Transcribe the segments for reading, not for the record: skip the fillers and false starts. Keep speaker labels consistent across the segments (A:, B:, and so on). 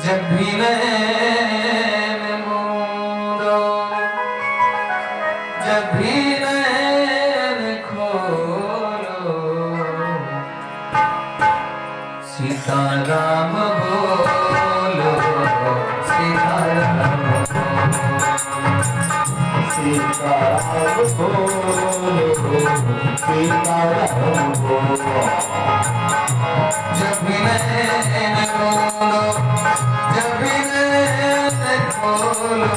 A: जब भी नैन मूंदो, जब भी नैन खोलो, सीताराम बोलो, सीताराम बोलो, सीताराम बोलो। जब भी नैन बोलो, जब भी नैन खोलो,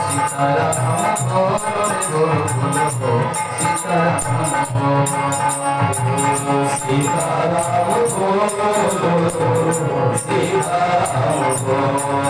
A: सीताराम बोलो, सीताराम बोलो, सीताराम बोलो, सीताराम बोलो।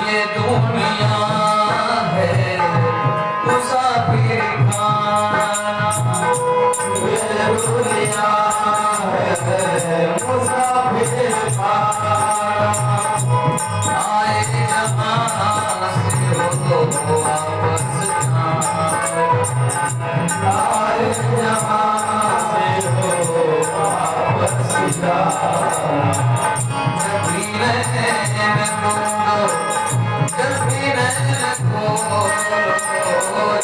A: ये दुनिया है मुसाफिर खाना, ये दुनिया है मुसाफिर खाना। आए जहाँ से हो वापस जाना, आए जहाँ से हो वापस जाना। जब भी नैन मूंदो, जब भी नैन खोलो,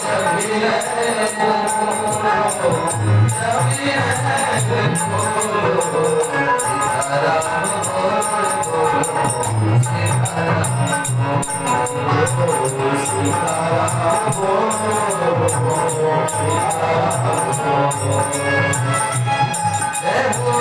A: जब भी नैन मूंदो, जब भी नैन खोलो, सीताराम बोलो, सीताराम बोलो, सीताराम बोलो, सीताराम बोलो। जय हो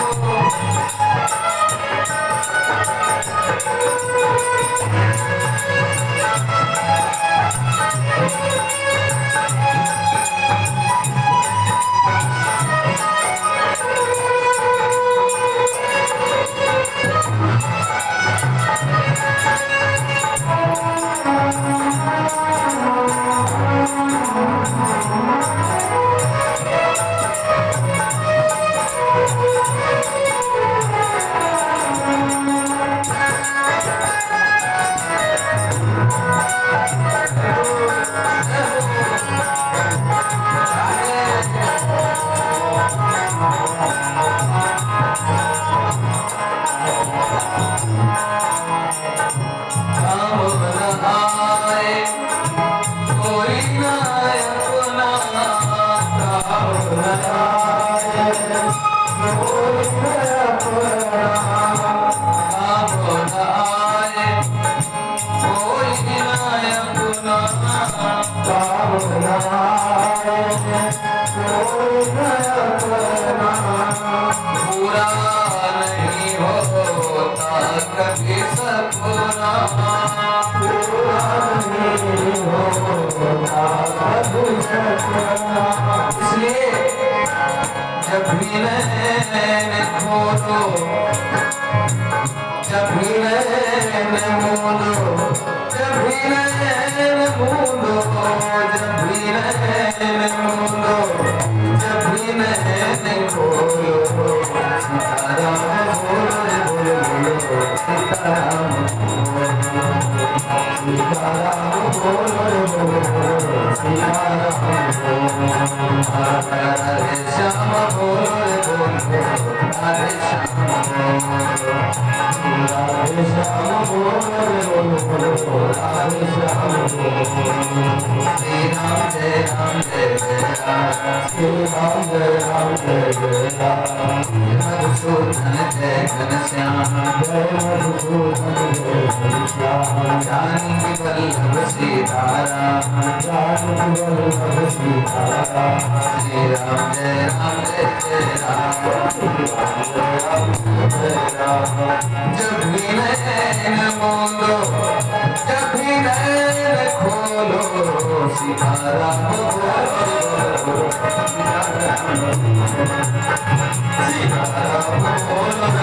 A: पूरा नहीं होता कभी सपना, पूरा नहीं होता कभी सपना। इसलिए जब भी नैन खोलो, जब भी नैन मूंदो, जब भी नैन मूंदो, जब भी नैन मूंदो, जब भी नैन खोलो, सीताराम बोलो, बोलो बोलो, सीताराम बोलो, सीताराम बोलो, बोलो सीताराम बोलो। राधे श्याम बोलो, बोलो राधे श्याम बोलो, राधे श्याम बोलो, बोलो राधे श्याम बोलो। श्री राम जय राम जय जय राम, श्री राम जय राम जय जय राम। मधुसूदन जय घनश्याम, जय मधुसूदन जय घनश्याम। जानकी वल्लभ सीताराम, जानकी वल्लभ सीताराम। श्री राम जय जय राम, श्री राम जय राम। जब भी नैन मूंदो, जब भी नैन खोलो, सीताराम बोलो, सीताराम बोलो,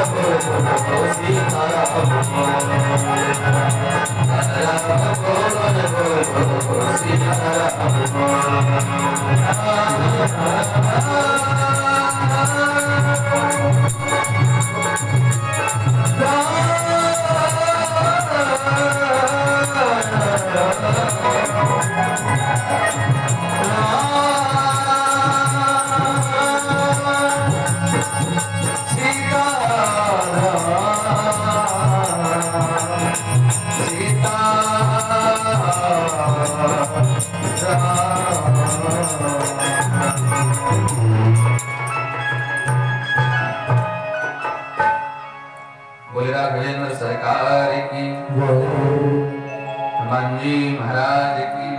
A: राघवेंद्र सरकार की, हनुमान जी महाराज की।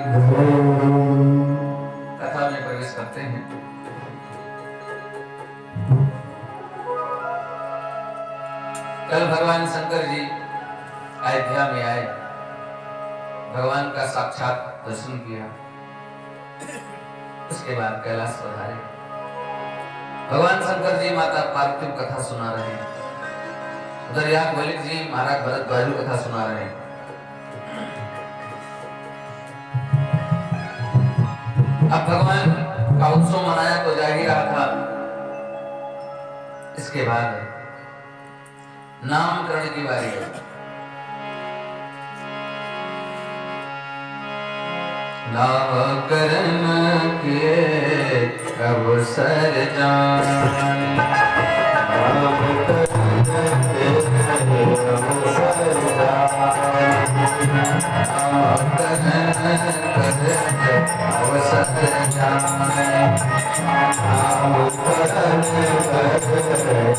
A: कथा में प्रवेश करते हैं। कल भगवान शंकर जी अयोध्या में आए, भगवान का साक्षात दर्शन किया, उसके बाद कैलाश पधारे। भगवान शंकर जी माता पार्वती कथा सुना रहे हैं, उधर याज्ञवल्क्य जी महाराज भरद्वाज कथा सुना रहे हैं। अब भगवान का उत्सव मनाया तो जा ही रहा था, इसके बाद नामकरण की बारी है। नामकरण के अवसर जान, नामकरण के अवसर जान, नामकरण के अवसर जान, नामकरण के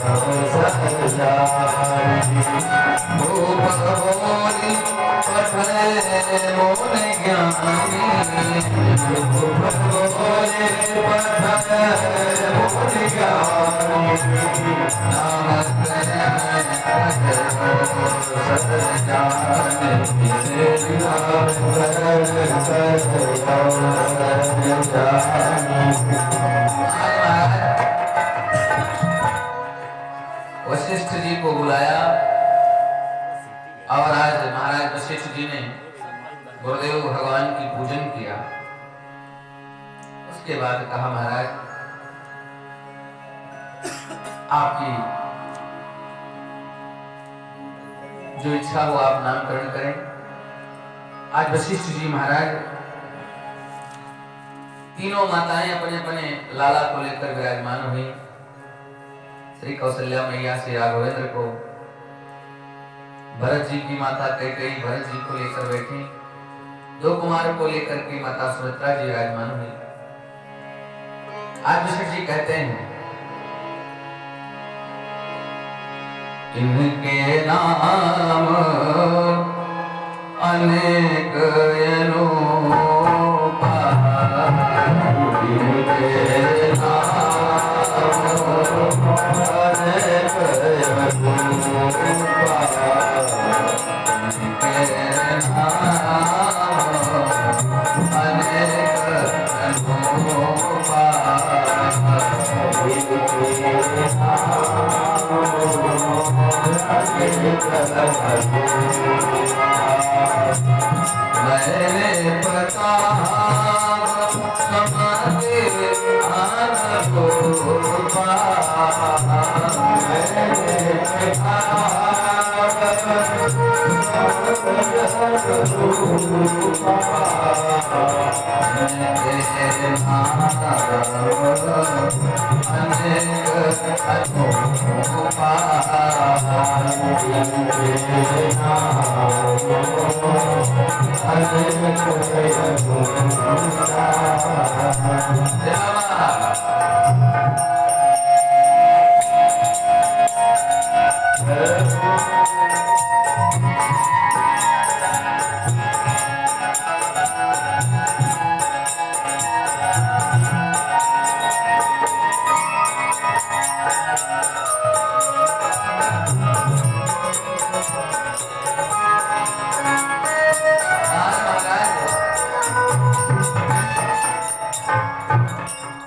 A: अवसर जान। भूप बोली पठे मोन ज्ञानी, भूप बोले पठे मोन ज्ञानी, नामकरण के अवसर जान, नामकरण के अवसर जान। वशिष्ठ जी को बुलाया और आज महाराज वशिष्ठ जी ने गुरुदेव भगवान की पूजन किया। उसके बाद कहा, महाराज आपकी जो इच्छा हो आप नामकरण करें। आज वशिष्ठ जी महाराज तीनों माताएं अपने अपने लाला को लेकर विराजमान हुई। श्री कौशल्या मैया से राघवेंद्र को, भरत जी की माता कैकेयी भरत जी को लेकर बैठी, दो कुमार को लेकर के माता सुमित्रा जी विराजमान हुई। आज वशिष्ठ जी कहते हैं, इनके नाम अनेक अनूपा, इनके मैंने पता समाधि आन को पा,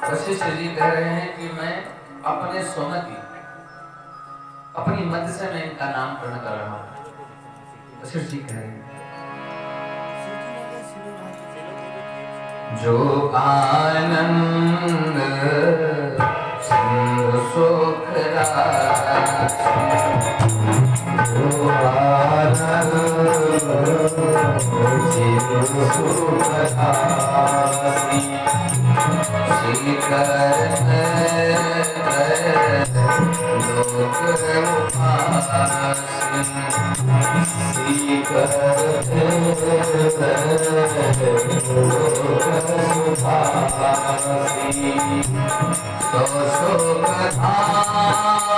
A: वशिष्ठ जी कह रहे हैं कि मैं अपने सुमति अपनी मत से मैं इनका नामकरण कर रहा हूं। वशिष्ठ जी कह रहे हैं, जो आनंद सिंधु सुख राशि, जो आनंद सिंधु सुख राशि, शिखर लोक उपासी, शिखर लोक उपासी, सो सुख धाम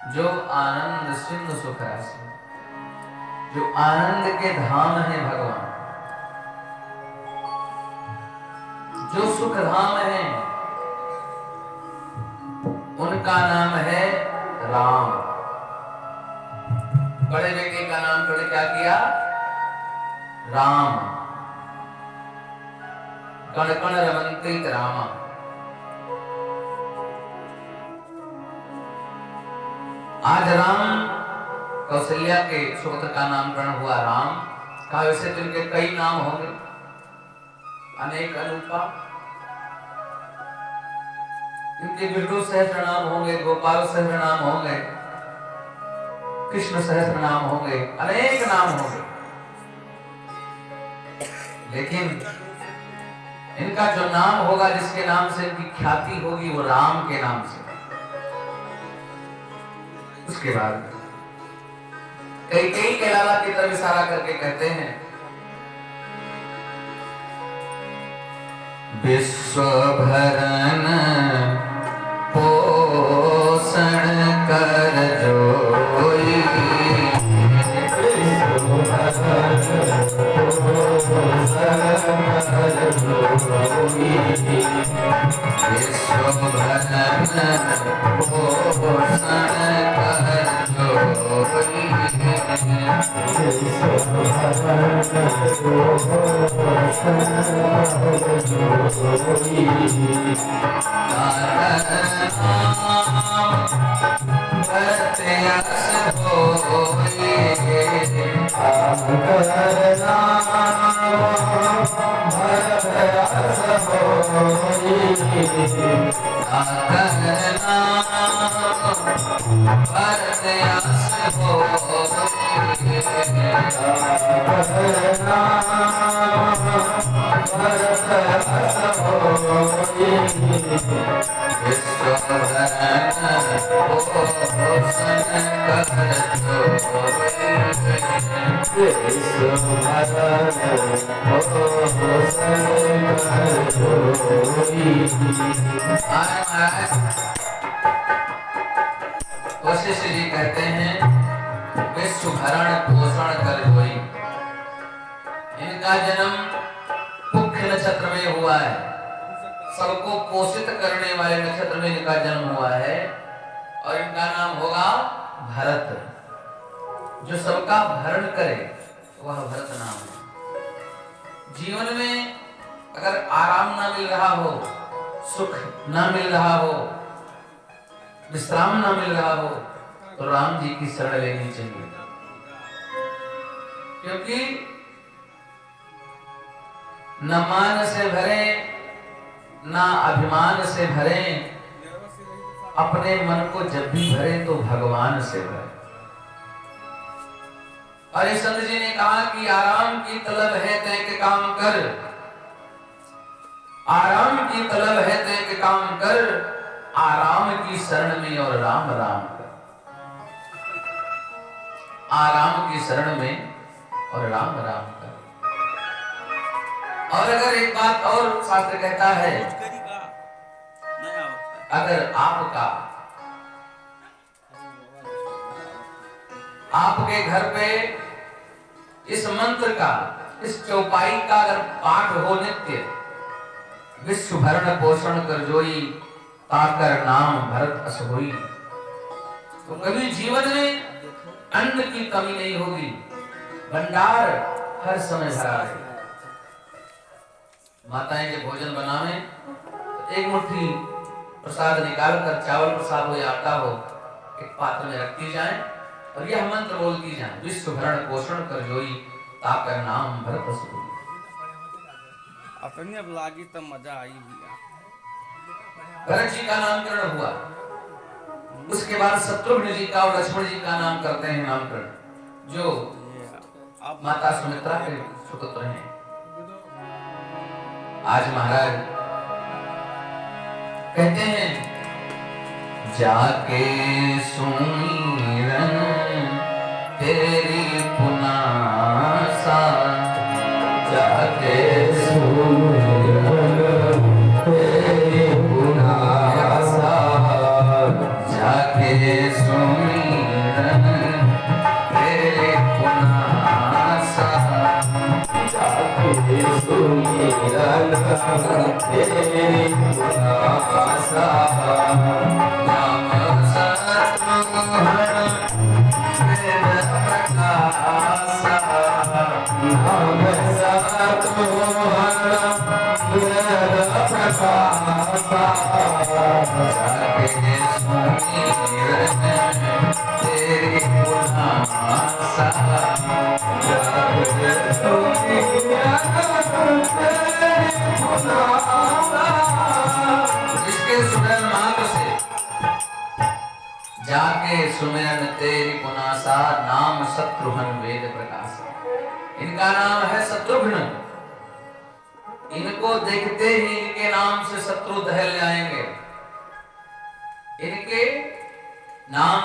A: जो आनंद सिंधु सुख राशि, जो आनंद के धाम है भगवान, जो सुख धाम है, उनका नाम है राम। बड़े बेटे का नाम थोड़े क्या किया? राम। कण कण रमन्ते रामा। आज राम कौशल्या के सुपुत्र का नामकरण हुआ राम। कहा वैसे तो इनके कई नाम होंगे, अनेक अनुपा, इनके विष्णु सहस्त्र नाम होंगे, गोपाल सहस्त्र नाम होंगे, कृष्ण सहस्त्र नाम होंगे, अनेक नाम होंगे, लेकिन इनका जो नाम होगा, जिसके नाम से इनकी ख्याति होगी, वो राम के नाम से। उसके बाद कई के लाला की तरफ इशारा करके कहते हैं, विश्व भरन पोषण कर जोई, विश्व भरन पोषण कर जोई, विश्व भरन पोषण कर जोई, वशिष्ठ जी कहते हैं, विश्व भरण पोषण कर जोई। इनका जन्म पुख्य नक्षत्र में हुआ है, सबको पोषित करने वाले नक्षत्र में इनका जन्म हुआ है, और इनका नाम होगा भरत। जो सबका भरण करे वह भरत नाम है। जीवन में अगर आराम ना मिल रहा हो, सुख ना मिल रहा हो, विश्राम ना मिल रहा हो, तो राम जी की शरण लेनी चाहिए, क्योंकि न मान से भरे ना अभिमान से भरे, अपने मन को जब भी भरे तो भगवान से भरे। और इस संत जी ने कहा कि आराम की तलब है तय के काम कर, आराम की तलब है तय के काम कर, आराम की शरण में और राम राम कर। आराम की शरण में और राम राम कर। और अगर एक बात और शास्त्र कहता है, अगर आपके घर पे इस मंत्र का, इस चौपाई का अगर पाठ हो नित्य, विश्व भरण पोषण कर जोई, ताकर नाम भरत अस होई, तो कभी जीवन में अन्न की कमी नहीं होगी, भंडार हर समय भरा है। माताएं के भोजन बनावे तो एक मुट्ठी प्रसाद निकालकर, चावल प्रसाद हो या आटा हो, एक पात्र में रखती जाए और यह मंत्र बोलती जाए, विश्व भरण पोषण कर जोई, ताकर नाम भरत अस होई।
B: अपने अब लागी तब मजा आई भी।
A: भरत जी का नामकरण हुआ, उसके बाद शत्रुघ्न जी का और लक्ष्मण जी का नाम करते हैं नामकरण, जो माता सुमित्रा के सुपुत्र हैं। आज महाराज कहते हैं जाके सुमिरन तेरी पुनासा, जाके सुमिरन तेरी पुनासा, जाके सुमिरन तेरी पुनासा, जाके सुमिरन तेरी पुनासा, नाम सत्संग प्रकाशा, नाम जाके सुमिरन तेरी पुनासा, जाके जिसके सुमिरन मात्र से जाके सुमिरन तेरी पुनासा, नाम शत्रुघ्न वेद प्रकाश। इनका नाम है शत्रुघ्न। इनको देखते ही इनके नाम से शत्रु दहल जाएंगे। इनके नाम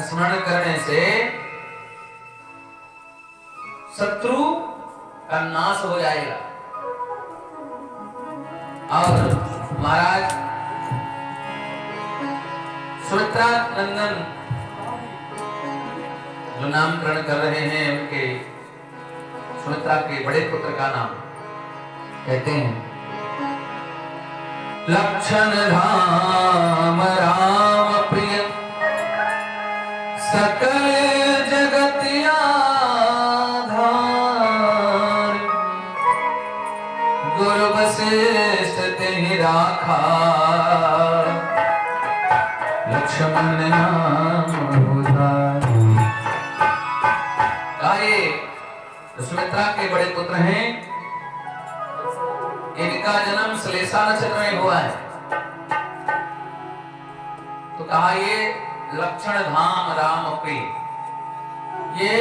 A: स्मरण करने से शत्रु का नाश हो जाएगा। और महाराज सुमित्रा नंदन जो नामकरण कर रहे हैं, उनके सुमित्रा के बड़े पुत्र का नाम कहते हैं लक्षण धाम राम प्रिय, सकल जगत आधार, गुरु वशिष्ठ तेहि राखा, लक्ष्मण नाम उधार। ये सुमित्रा के बड़े पुत्र हैं। इनका जन्म श्लेषा नक्षत्र में हुआ है। तो कहा ये लक्षण धाम राम प्रिय, ये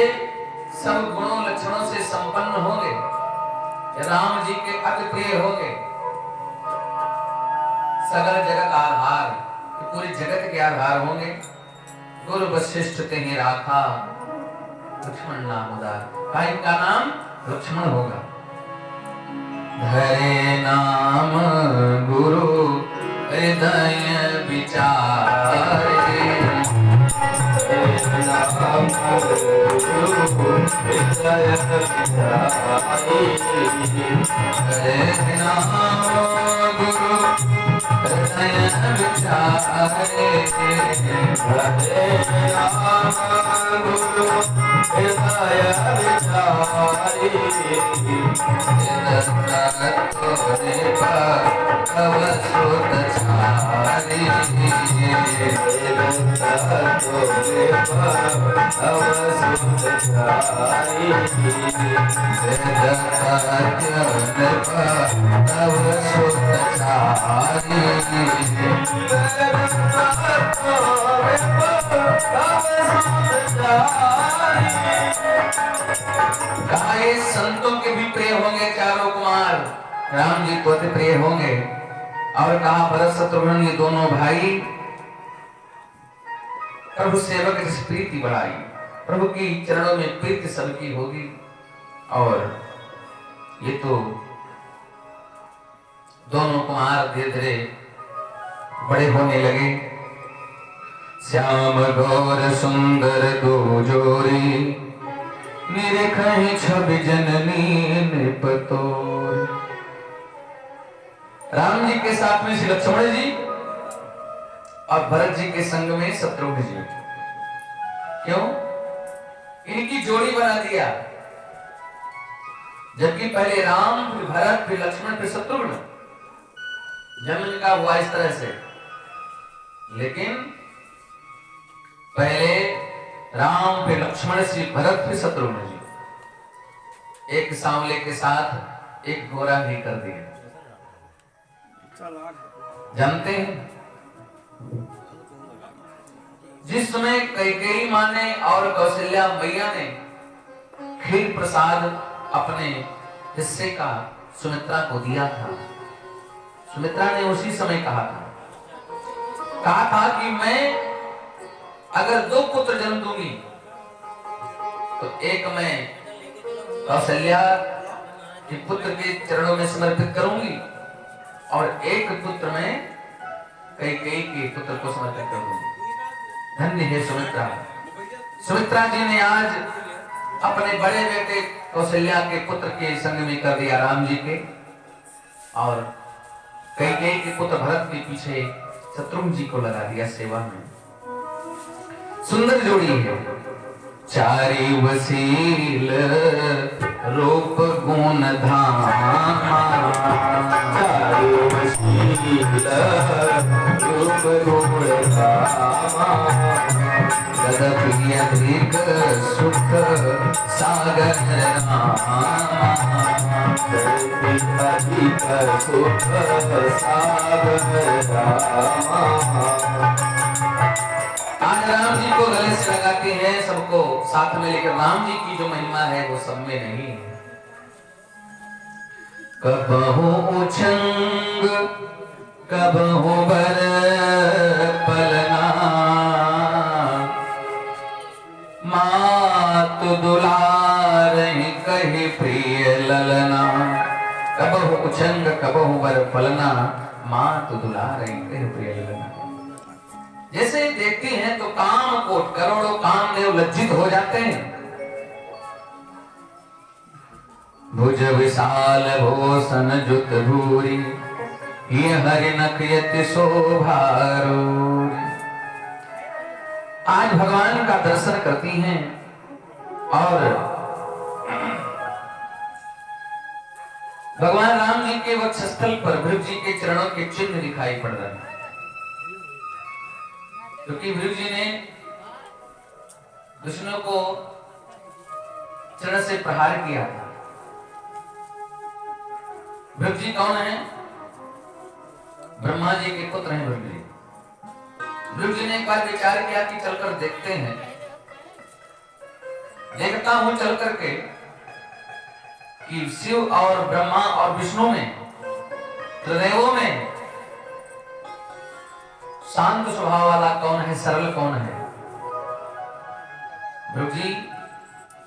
A: सब गुणों लक्षणों से संपन्न होंगे, राम जी के अति प्रिय होंगे। सगल जगत आधार, पूरी जगत के आधार होंगे। गुरु वशिष्ठ तेहि राखा, लक्ष्मण नाम उदार। इनका नाम लक्ष्मण होगा। धरे नाम गुरु हृदय विचारे, नाम गुरु हृदय विचारे, धरे नाम गुरु हृदय विचारे, धरे नाम गुरु हृदय विचारे, तोरे पर तव सुत छारी, तोरे पर तव सुत छारी, तव सुत छारी, कहा ये संतों के भी प्रिय होंगे चारों कुमार, राम जी को अति प्रिय होंगे। और कहा भरत शत्रुघ्न ये दोनों भाई प्रभु सेवक की प्रीति बढ़ाई, प्रभु की चरणों में प्रीति सबकी होगी। और ये तो दोनों कुमार धीरे धीरे बड़े होने लगे। श्याम गौर सुंदर दो जोरी, निरखहि छवि जननी नृपतोर। राम जी के साथ में श्री लक्ष्मण जी और भरत जी के संग में शत्रुघ्न जी। क्यों? इनकी जोड़ी बना दिया। जबकि पहले राम, फिर भरत, फिर लक्ष्मण, फिर शत्रुघ्न, जन्म का हुआ इस तरह से। लेकिन पहले राम, फिर लक्ष्मण, फिर भरत, फिर शत्रुघ्न जी, एक सांवले के साथ एक गोरा भी कर दिया। जानते हैं जिस समय कैकेयी माँ ने और कौशल्या मैया ने खीर प्रसाद अपने हिस्से का सुमित्रा को दिया था, सुमित्रा ने उसी समय कहा था कि मैं अगर 2 पुत्र जन्म दूंगी तो एक मैं कौशल्या के पुत्र के चरणों में समर्पित करूंगी और एक पुत्र मैं कैकेयी के पुत्र को समर्पित कर दूंगी। धन्य है सुमित्रा। सुमित्रा जी ने आज अपने बड़े बेटे कौशल्या के पुत्र के संग में कर दिया राम जी के, और कैकेयी के पुत्र भरत के पीछे शत्रुघ्न जी को लगा दिया सेवा में। सुंदर जोड़ी है। चारि वसील रूप गुण धामा, चारि वसील रूप गुण धामा, तदपि अधिक सुख सागर रामा, तदपि अधिक सुख सागर रामा। आज राम जी को गले से लगाते हैं, सबको साथ में लेकर। राम जी की जो महिमा है वो सब में नहीं है। कबहु उछंग कबहु बर पलना, मातु दुलारहि कहि प्रिय ललना। कबहु उछंग कबहु बर पलना, मातु दुलारहि कहि प्रिय ललना। जैसे देखते हैं तो काम कोट करोड़ों कामदेव लज्जित हो जाते हैं। भुज विशाल भूषण जुत भूरी, ये हरिनक यति शोभारो। आज भगवान का दर्शन करती हैं और भगवान राम जी के वक्षस्थल पर भृगु जी के चरणों के चिन्ह दिखाई पड़ रहे हैं, क्योंकि भृगु जी ने दुश्मनों को चरण से प्रहार किया था। भृगु जी कौन है? ब्रह्मा जी के पुत्र हैं भृगु जी। भृगु जी ने एक बार विचार किया कि चलकर देखते हैं, देखता हूं चल करके कि शिव और ब्रह्मा और विष्णु में, त्रिदेवों में शांत स्वभाव वाला कौन है, सरल कौन है? भृगु जी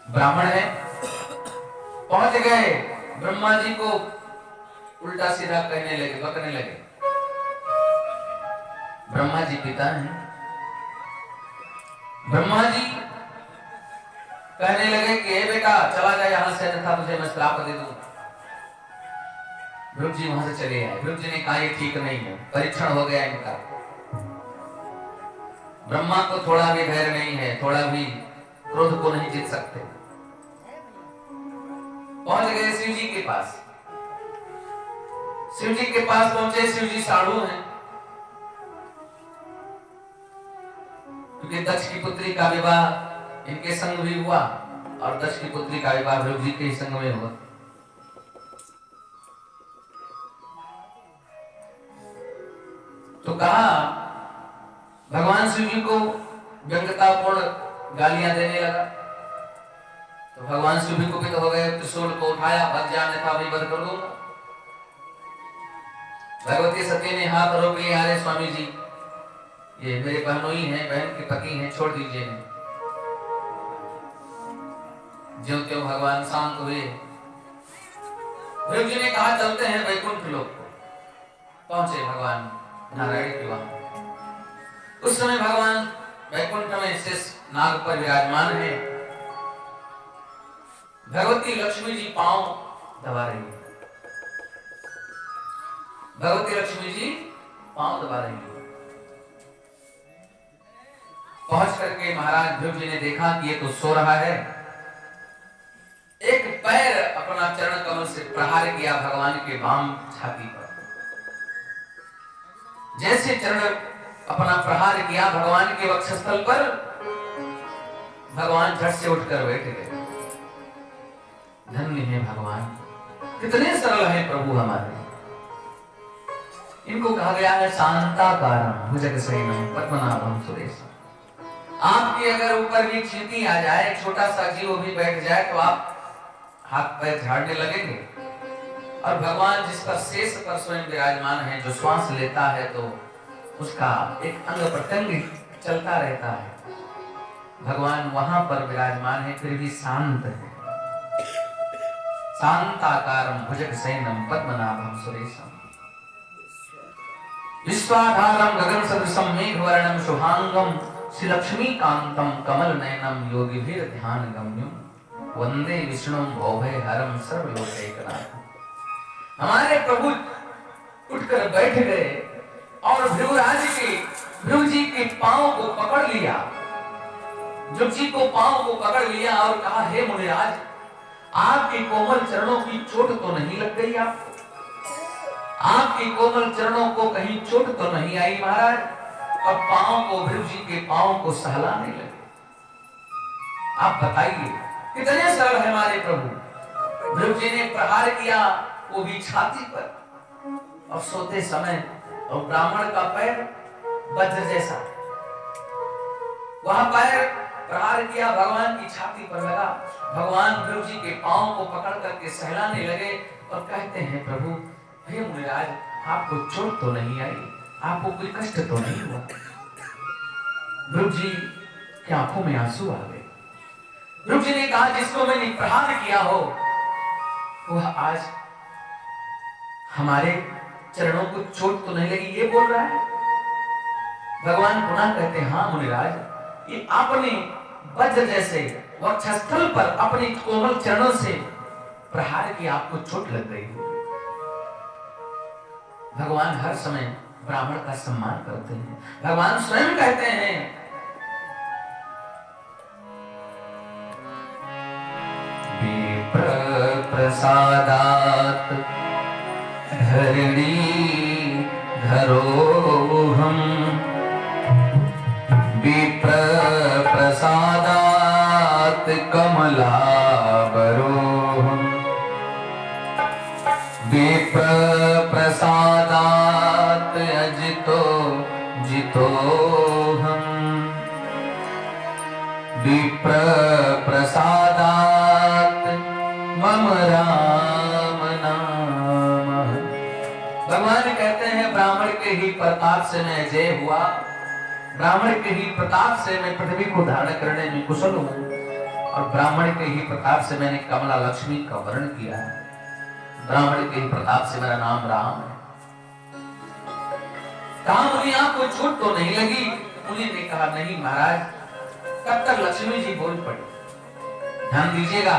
A: ब्राह्मण है, पहुंच गए, ब्रह्मा जी को उल्टा सीधा कहने लगे, बकने लगे। ब्रह्मा जी पिता हैं। ब्रह्मा जी कहने लगे कि ए बेटा चला जा यहां से, अन्यथा तुझे मैं श्राप दे दूं। भृगु जी वहां से चले आए। भृगु जी ने कहा ये ठीक नहीं है, परीक्षण हो गया इनका। ब्रह्मा को थोड़ा भी धैर्य नहीं है, थोड़ा भी क्रोध को नहीं जीत सकते। पहुंच गए शिव जी के पास। शिव जी के पास पहुंचे। शिव जी साधु हैं, क्योंकि दक्ष की पुत्री का विवाह इनके संग भी हुआ और दक्ष की पुत्री का विवाह भृगु जी के ही संग में हुआ। तो कहा, भगवान शिव जी को व्यंग्यतापूर्ण गालियां देने लगा। तो भगवान शिव जी को भी तो हो गए, त्रिशूल को उठाया, बच जाने था वही बंद कर दूंगा। भगवती सती ने हाथ रोक लिया, अरे स्वामी जी ये मेरे बहनोई हैं, बहन के पति हैं, छोड़ दीजिए। ज्यों त्यों भगवान शांत हुए। भृगु जी ने कहा चलते हैं वैकुंठ लोक को। पहुंचे भगवान नारायण के वहां। उस समय भगवान वैकुंठ में शेष नाग पर विराजमान है। भगवती लक्ष्मी जी पांव दबा रही है। भगवती लक्ष्मी जी पांव दबा रही है। पहुंच करके महाराज भृगु जी ने देखा कि ये तो सो रहा है। एक पैर अपना चरण कमल से प्रहार किया भगवान के वाम छाती पर। जैसे चरण अपना प्रहार किया भगवान के वक्षस्थल पर, भगवान झट से उठकर बैठ गए। धन्य है भगवान, कितने सरल हैं प्रभु हमारे। इनको कहा गया है शांताकारं भुजगशयनं पद्मनाभं सुरेशं। आपके अगर ऊपर भी चींटी आ जाए, छोटा सा जीव भी बैठ जाए, तो आप हाथ पैर झाड़ने लगेंगे। और भगवान जिस पर शेष पर स्वयं विराजमान है, जो श्वास लेता है तो उसका एक अंग प्रत्यंग चलता रहता है, भगवान वहां पर विराजमान है, फिर भी शांत है। शांताकारं भुजगशयनं पद्मनाभं सुरेशं विश्वाधारं गगन सदृशं मेघवर्णं शुभांगं श्रीलक्ष्मीकान्तं कमलनयनं योगिभिर ध्यान गम्यं वंदे विष्णुं भवभयहरं सर्वलोकैकनाथं। हमारे प्रभु उठकर बैठ गए और भृगु जी के पांव को पकड़ लिया, ध्रुव जी को पांव को पकड़ लिया और कहा, हे मुनिराज, आपके कोमल चरणों की चोट तो नहीं लग गई? आपके कोमल चरणों को कहीं चोट तो नहीं आई महाराज? अब पांव को, ध्रुव जी के पांव को सहलाने लगे। आप बताइए कितने सरल है हमारे प्रभु। ध्रुव जी ने प्रहार किया, वो भी छाती पर, और सोते समय और ब्राह्मण का पैर वज्र जैसा, वह पैर प्रहार किया, भगवान की छाती पर लगा। भगवान ध्रुव जी के पांव को पकड़ करके सहलाने लगे और कहते हैं, प्रभु हे मुनिराज, आपको चोट तो नहीं आई? आपको कोई कष्ट तो नहीं हुआ? ध्रुव जी की आंखों में आंसू आ गए। ध्रुव जी ने कहा, जिसको मैंने प्रहार किया हो वह आज हमारे चरणों को चोट तो नहीं लगी, ये बोल रहा है? भगवान पुनः कहते हैं, हाँ मुनिराज, ये आपने वज्र जैसे वक्षस्थल पर अपने कोमल चरणों से प्रहार किया, आपको चोट लग गई। भगवान हर समय ब्राह्मण का सम्मान करते हैं। भगवान स्वयं कहते हैं, विप्र प्रसादात धरणी धरोहम, विप्र प्रसादात कमलाबरोहम, विप्र प्रसादात अजितो जितोहम, विप्र प्रसादात मम राम नाम। भगवान कहते हैं, ब्राह्मण के ही प्रताप से मैं जय हुआ, ब्राह्मण के ही प्रताप से मैं पृथ्वी को धारण करने में कुशल हूँ, और ब्राह्मण के ही प्रताप से मैंने कमला लक्ष्मी का वर्ण किया है, ब्राह्मण के ही प्रताप से मेरा नाम राम है। कहा, मुनि आपको चोट तो नहीं लगी? मुनि ने कहा, नहीं महाराज। तब तक लक्ष्मी जी बोल पड़ी। ध्यान दीजिएगा,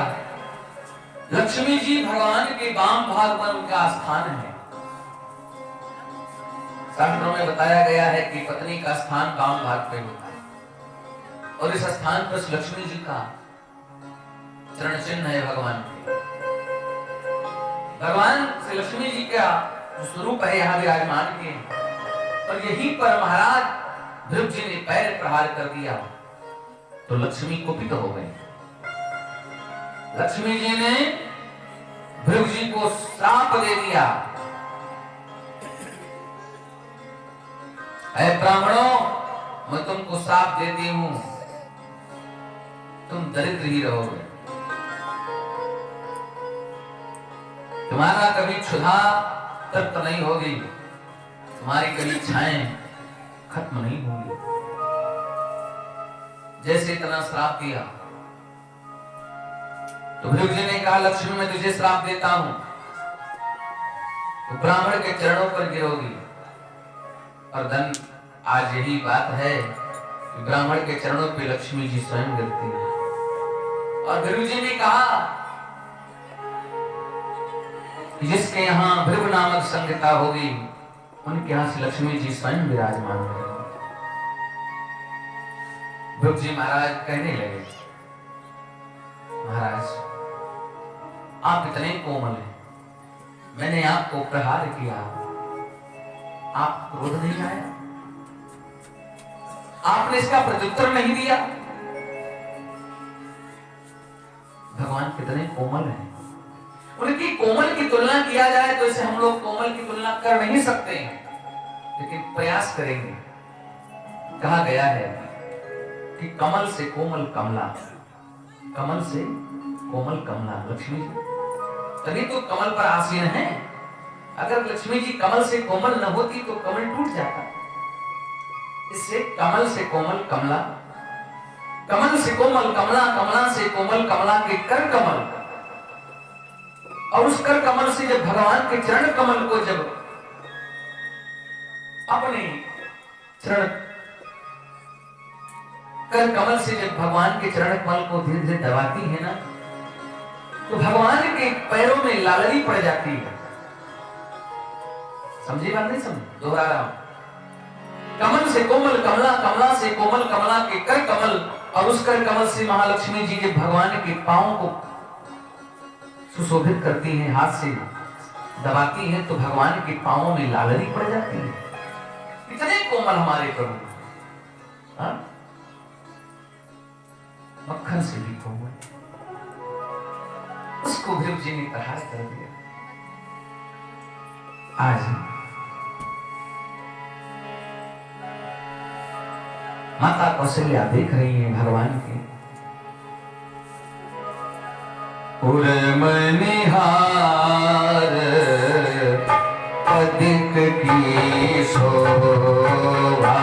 A: लक्ष्मी जी भगवान के वाम भाग पर उनका स्थान है। शास्त्रों में बताया गया है कि पत्नी का स्थान वाम भाग पे होता है, और इस स्थान पर लक्ष्मी जी का चरण चिन्ह है भगवान के। भगवान श्री लक्ष्मी जी का स्वरूप है, यहाँ विराजमान के, और यहीं पर महाराज ध्रुव जी ने पैर प्रहार कर दिया तो लक्ष्मी कुपित हो गई। लक्ष्मी जी ने ध्रुव जी को श्राप दे दिया, ऐ ब्राह्मणों, मैं तुमको श्राप देती हूं, तुम दरिद्र ही रहोगे, तुम्हारा कभी क्षुधा तृप्त नहीं होगी, तुम्हारी कभी इच्छाएं खत्म नहीं होंगी। जैसे इतना श्राप दिया तो ध्रुव जी ने कहा, लक्ष्मी मैं तुझे श्राप देता हूं, तो ब्राह्मण के चरणों पर गिरोगी। और धन आज यही बात है कि ब्राह्मण के चरणों पे लक्ष्मी जी स्वयं गिरती है। और ध्रुव जी ने कहा, जिसके यहाँ भृगु नामक संहिता होगी, उनके यहाँ से लक्ष्मी जी स्वयं विराजमान होगी। ध्रुव जी महाराज कहने लगे, महाराज आप इतने कोमल हैं, मैंने आपको प्रहार किया, आप क्रोध नहीं आया? आपने इसका प्रत्युत्तर नहीं दिया? भगवान कितने कोमल हैं। उनकी कोमल की तुलना किया जाए तो इसे हम लोग कोमल की तुलना कर नहीं सकते हैं, लेकिन प्रयास करेंगे। कहा गया है कि कमल से कोमल कमला, कमल से कोमल कमला लक्ष्मी जी, तभी तो कमल पर आसीन है। अगर लक्ष्मी जी कमल से कोमल न होती तो कमल टूट जाता। इससे कमल से कोमल कमला, कमल से कोमल कमला, कमला से कोमल कमला के कर कमल, और उस कर कमल से जब भगवान के चरण कमल को जब अपने चरण कर कमल से जब भगवान के चरण कमल को धीरे धीरे दबाती है ना, तो भगवान के पैरों में लालड़ी पड़ जाती है। समझी बात नहीं? समझ दोहरा रहा हूं। कमल से कोमल कमला, कमला से कोमल कमला के कर कमल, और उस कर कमल से महालक्ष्मी जी जब भगवान के पांव को सुशोभित करती हैं, हाथ से दबाती हैं, तो भगवान के पांवों में लालड़ी पड़ जाती है। इतने कोमल हमारे प्रभु, मक्खन से भी कोमल, उसको भृगु जी ने प्रहार कर दिया। आज माता कौशल्या देख रही है भगवान के उर्मनिहार अधिक की शोभा,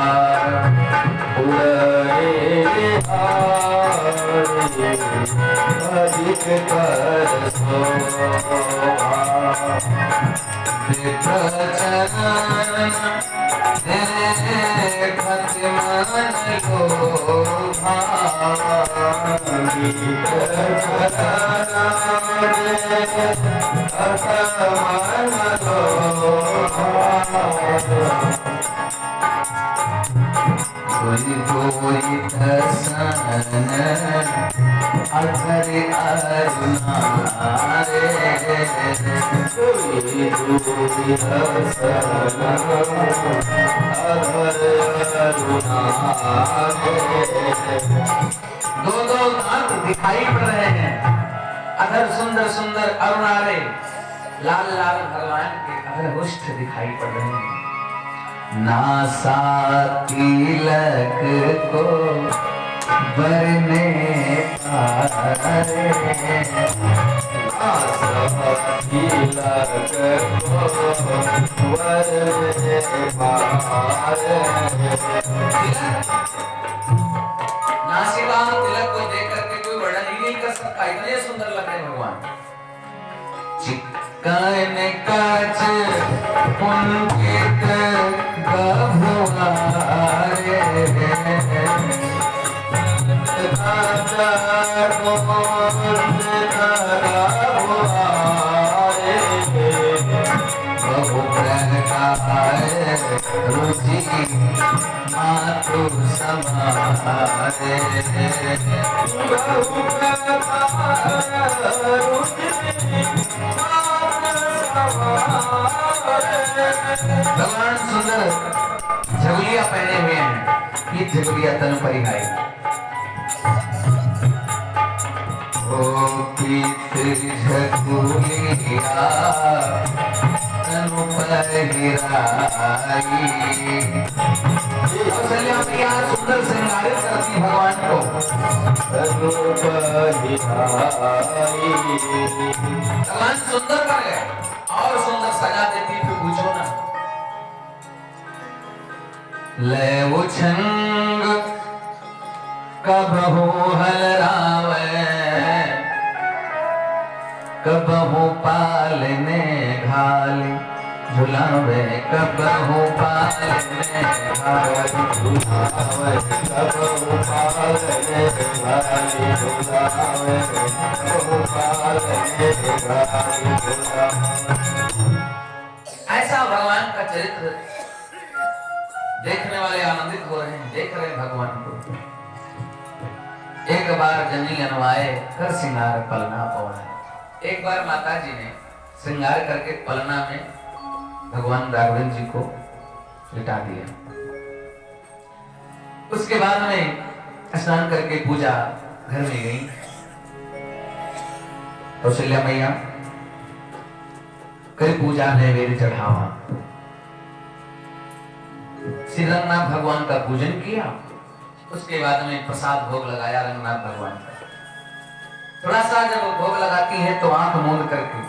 A: अधिक कर शोभा, कोई दर्शन अधर अरुणारे, कोई दर्शन अधर अरुणारे। दो दो दांत दिखाई पड़ रहे हैं, अधर सुंदर सुंदर अरुणारे, लाल लाल भगवान के अधरहोष्ठ दिखाई पड़ रहे हैं। नासा तिलक को बरने पारे, नासा तिलक को बरने पारे। नासिका तिलक को देख करके कोई वर्णन ही नहीं कर सकता, इतने सुंदर लग रहे भगवान। चिक्कन काच पुंकित गभुआरे, राजा गोविंद गभुआरे, बहु प्रकार रुचि मातु समारे, बहु प्रकार रुचि भगवान सुंदर झगुलिया पहने हुए हैं, ये झगुलिया तन परिहाई। ओ पीत झगुलिया तनु परिहाई, कौशल्या मैया सुंदर श्रृंगारित करती भगवान को, तनु परिहाई। भगवान सुंदर कर गए और सुंदर सजा देती, फिर पूछो ना। ले वो छंग कबहू हलरावे, कबहू पालने घाली झुलावे, कबहू पालने घाली झुलावे, कबहू पालने घाली झुलावे, कबहू पालने घाली झुलावे। ऐसा भगवान का चरित्र देखने वाले आनंदित हो रहे हैं, देख रहे हैं भगवान को। एक बार जनी अनवाए कर श्रृंगार पलना पौड़ा। एक बार माता जी ने श्रृंगार करके पलना में भगवान राघवेंद्र जी को लिटा दिया। उसके बाद में स्नान करके पूजा घर में गई। कौशल्या मैया कर पूजा नैवेद्य चढ़ावा, श्री रंगनाथ भगवान का पूजन किया उसके बाद में प्रसाद भोग लगाया रंगनाथ भगवान का। थोड़ा सा जब भोग लगाती है तो आंख मूंद करके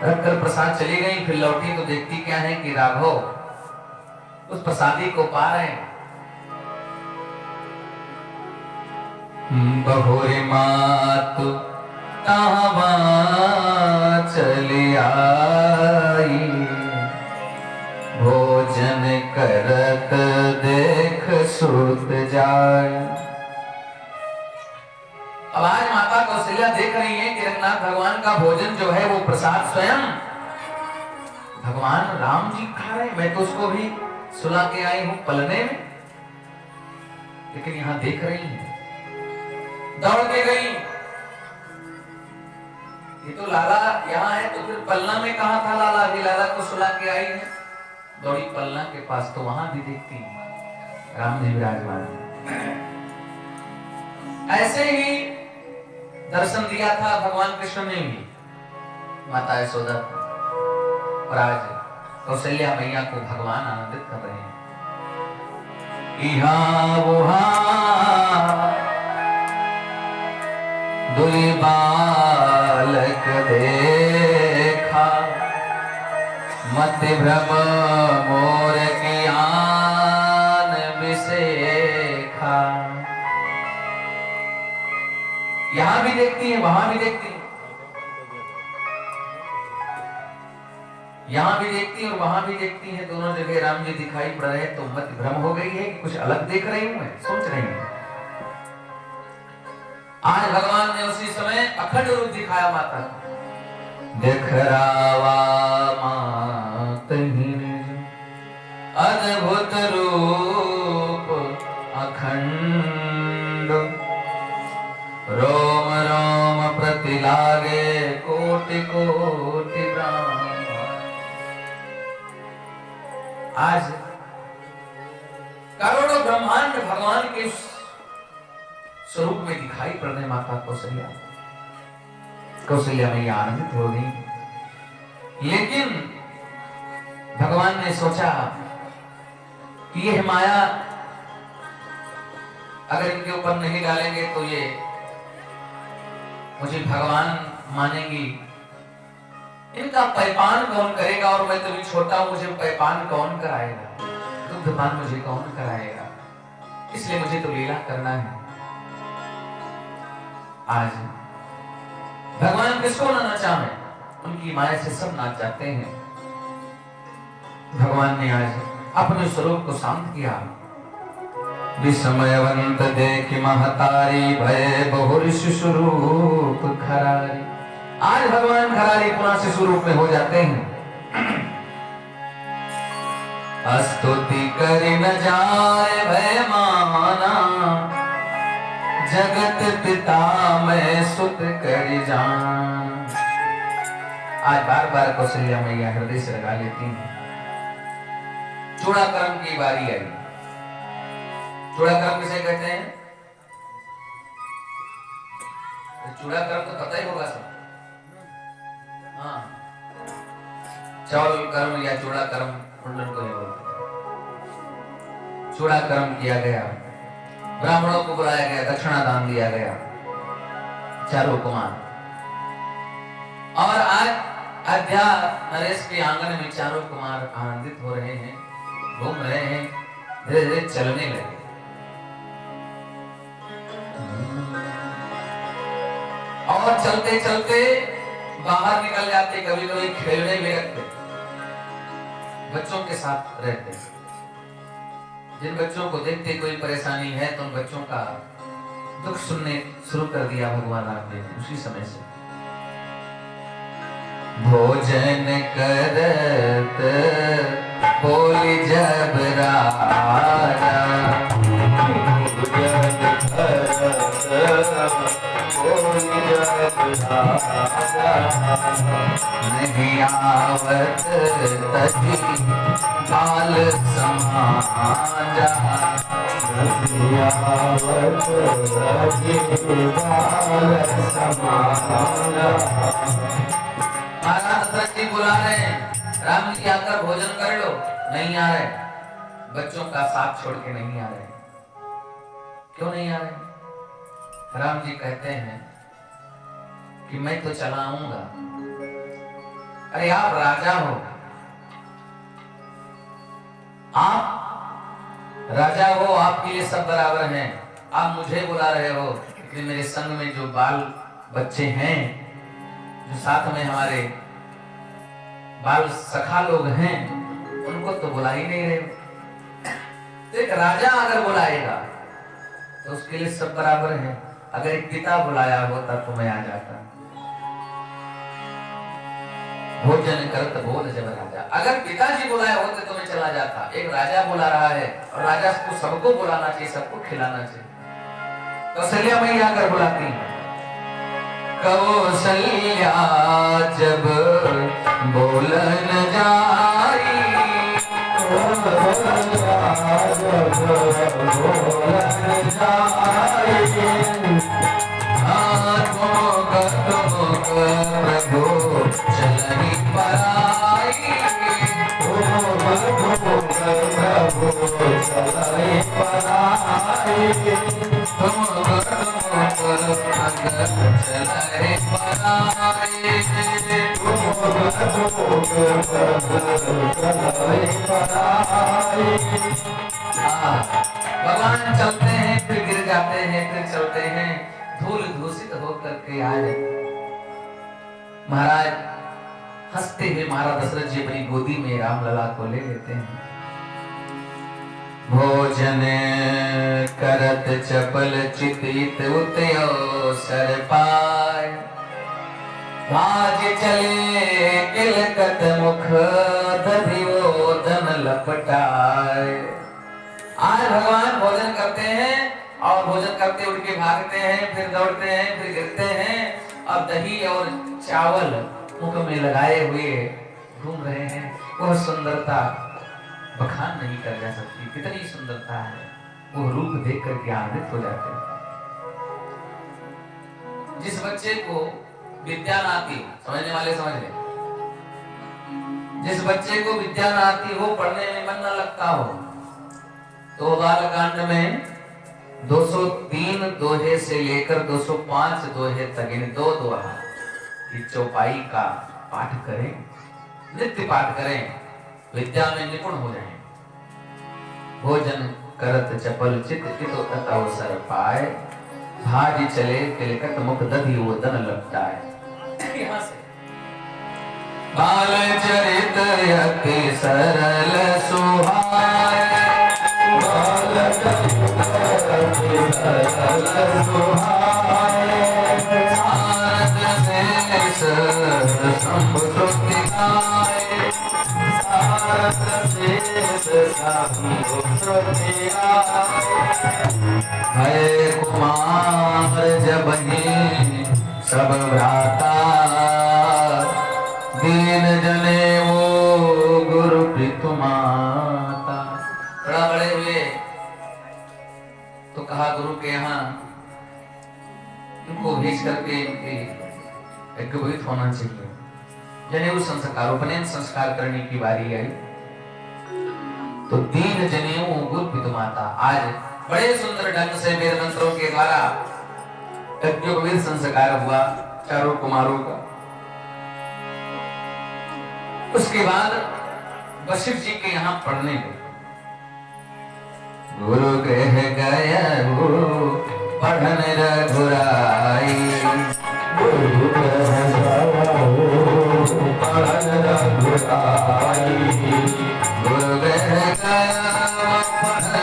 A: रख कर प्रसाद चली गई। फिर लौटी तो देखती क्या है कि राघव उस प्रसादी को पा रहे हैं। बहुरी मात कहवा चली आई, भोजन करत देख सुत जाए। अब आज माता कौशल्या देख रही है कि रंगनाथ भगवान का भोजन जो है वो प्रसाद स्वयं भगवान राम जी खा रहे हैं। मैं तो उसको भी सुला के आई हूं पलने में, लेकिन यहां देख रही है। दौड़ के गई, ये तो लाला यहाँ है तो फिर पलना में कहा था लाला? अभी लाला को सुला के आई है। दौड़ी पलना के पास तो वहां भी देखती राम जी विराजमान। ऐसे ही दर्शन दिया था भगवान कृष्ण ने भी माता यशोदा को, और आज कौशल्या मैया को भगवान आनंदित कर रहे हैं। यहाँ वहाँ दुई बालक देखा, मति भ्रम मोर की आन विसेखा। यहां भी देखती है, वहां भी देखती है, यहां भी देखती है और वहां भी देखती है। दोनों जगह राम जी दिखाई पड़ रहे हैं तो मत भ्रम हो गई है कि कुछ अलग देख रही हूं मैं, सोच रही हूं। आज भगवान ने उसी समय अखंड रूप दिखाया माता को। दिखरावा मात ही अद्भुत रूप अखंड, रोम रोम प्रति लागे कोटि कोटि ब्रह्मांड। आज करोड़ों ब्रह्मांड भगवान के स्वरूप में दिखाई पड़ने माता कौशल्या। कौशल्या मैया आनंदित हो गई, लेकिन भगवान ने सोचा कि यह माया अगर इनके ऊपर नहीं डालेंगे तो ये मुझे भगवान मानेंगी। इनका पैपान कौन करेगा? और मैं तो भी छोटा हूं, मुझे पैपान कौन कराएगा? दुग्धपान मुझे कौन कराएगा? इसलिए मुझे तो लीला करना है। आज भगवान किसको ना चाहे, उनकी माया से सब नाच जाते हैं। भगवान ने आज अपने स्वरूप को शांत किया। विस्मयवंत देख महतारी, भय बहुरी शिशुरूप खरारी। आज भगवान खरारी पुनः शिशु रूप में हो जाते हैं। स्तुति करि न जाए भय माना, जगत पिता मैं सुत करि जान। आज बार बार कौशल्या मैया हृदय से लगा लेती हैं। चूड़ाकर्म की बारी आई। चूड़ाकर्म किसे कहते हैं? चूड़ाकर्म तो पता ही होगा सब। हाँ, चौल कर्म या चूड़ाकर्म मुंडन को ही बोलते हैं। चूड़ाकर्म किया गया, ब्राह्मणों को बुलाया गया, दक्षिणा दान दिया गया, चारों कुमार। और आज अयोध्या नरेश के आंगन में चारों कुमार आनंदित हो रहे हैं, घूम रहे हैं, धीरे धीरे चलने लगे। और चलते चलते बाहर निकल जाते, कभी कभी खेलने में लगते, बच्चों के साथ रहते। जिन बच्चों को देखते कोई परेशानी है तो उन बच्चों का दुख सुनने शुरू कर दिया भगवान राम ने उसी समय से। भोजन करत बोली जब राजा, नहीं आवत तजी बाल समाजा, नहीं आवत तजी बाल समाजा। महाराज दशरथ जी बुला रहे हैं, राम जी आकर भोजन कर लो, नहीं आ रहे। बच्चों का साथ छोड़ के नहीं आ रहे। क्यों नहीं आ रहे? राम जी कहते हैं कि मैं तो चला आऊंगा। अरे आप राजा हो, आप राजा हो, आपके लिए सब बराबर हैं। आप मुझे बुला रहे हो, लेकिन मेरे संग में जो बाल बच्चे हैं, जो साथ में हमारे बाल सखा लोग हैं, उनको तो बुला ही नहीं रहे। तो एक राजा अगर बुलाएगा तो उसके लिए सब बराबर हैं। अगर एक पिता बुलाया होता तो मैं आ जाता। भोजन करत बोल जब राजा, अगर पिताजी बुलाए होते तो मैं चला जाता। एक राजा बुला रहा है और राजा को सबको बुलाना चाहिए, सबको खिलाना चाहिए। कौशल्या मैया आकर बुलाती, कौशल्या जब बोलन जाई, प्रभु चलनी पराई, भगवान चलते हैं फिर गिर जाते हैं, फिर चलते हैं, धूल दूषित होकर के आए। महाराज हंसते हुए महाराज दशरथ जी अपनी गोदी में रामलला को ले लेते हैं। भोजन करत चपल चितित उतयो सर पाय, भाज चले किलकत मुख दधियो दन लपटाए। आज भगवान भोजन करते हैं और भोजन करते उठ के भागते हैं, फिर दौड़ते हैं, फिर गिरते हैं और दही और चावल मुख में लगाए हुए घूम रहे हैं। वह सुंदरता बखान नहीं कर जा सकती, कितनी सुंदरता है। वो रूप देख करके आनंदित हो जाते हैं। जिस बच्चे को विद्या ना आती, समझने वाले समझ ले, जिस बच्चे को विद्या ना आती हो, पढ़ने में मन न लगता हो, तो बालकांड में 203 दोहे से लेकर 205 दोहे तक इन 2 दोहा की चौपाई का पाठ करें, नित्य पाठ करें, विद्या में निपुण हो जाएं। भोजन करत चपल चित कितो तत अवसर पाए, भाजी चले तिलकत मुख दधि वो दन लपटाए। यहाँ से बाल चरित अति सरल सुहाए, बाल चरित अति सरल सुहाए, सारद शेष संभुति गाए, सारद शेष संभुति गाए। भय कुमार जबहि सब भ्राता, दीन जने वो गुरु पितु माता। बड़ा बड़े हुए तो कहा गुरु के यहाँ इनको भेज करके इनके यज्ञोपवीत होना चाहिए। जनेऊ संस्कार, उपनयन संस्कार करने की बारी आई तो दीन जनेऊ गुरु पितु माता। आज बड़े सुंदर ढंग से वेद मंत्रों के द्वारा यज्ञोपवीत संस्कार हुआ चारों कुमारों का। उसके बाद वशिष्ठ जी के यहाँ पढ़ने गए। गुरु गृह गया पढ़न रघुराई, गुरु गृह पढ़न रघुराई, गुरु गृह गया पढ़न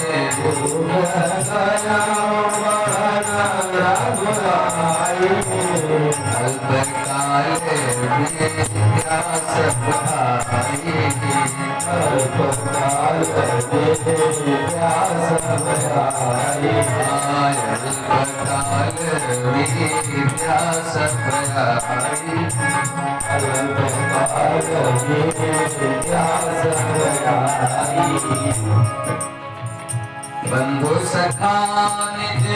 A: रघुराई, गुरु गृह गया पढ़न रघुराई। अल्पकाल विद्या सब आई, अल्पकाल विद्या सब आई, अल्पकाल विद्या सब आई, अल्पकाल विद्या सब आई। बंधु सखा निज,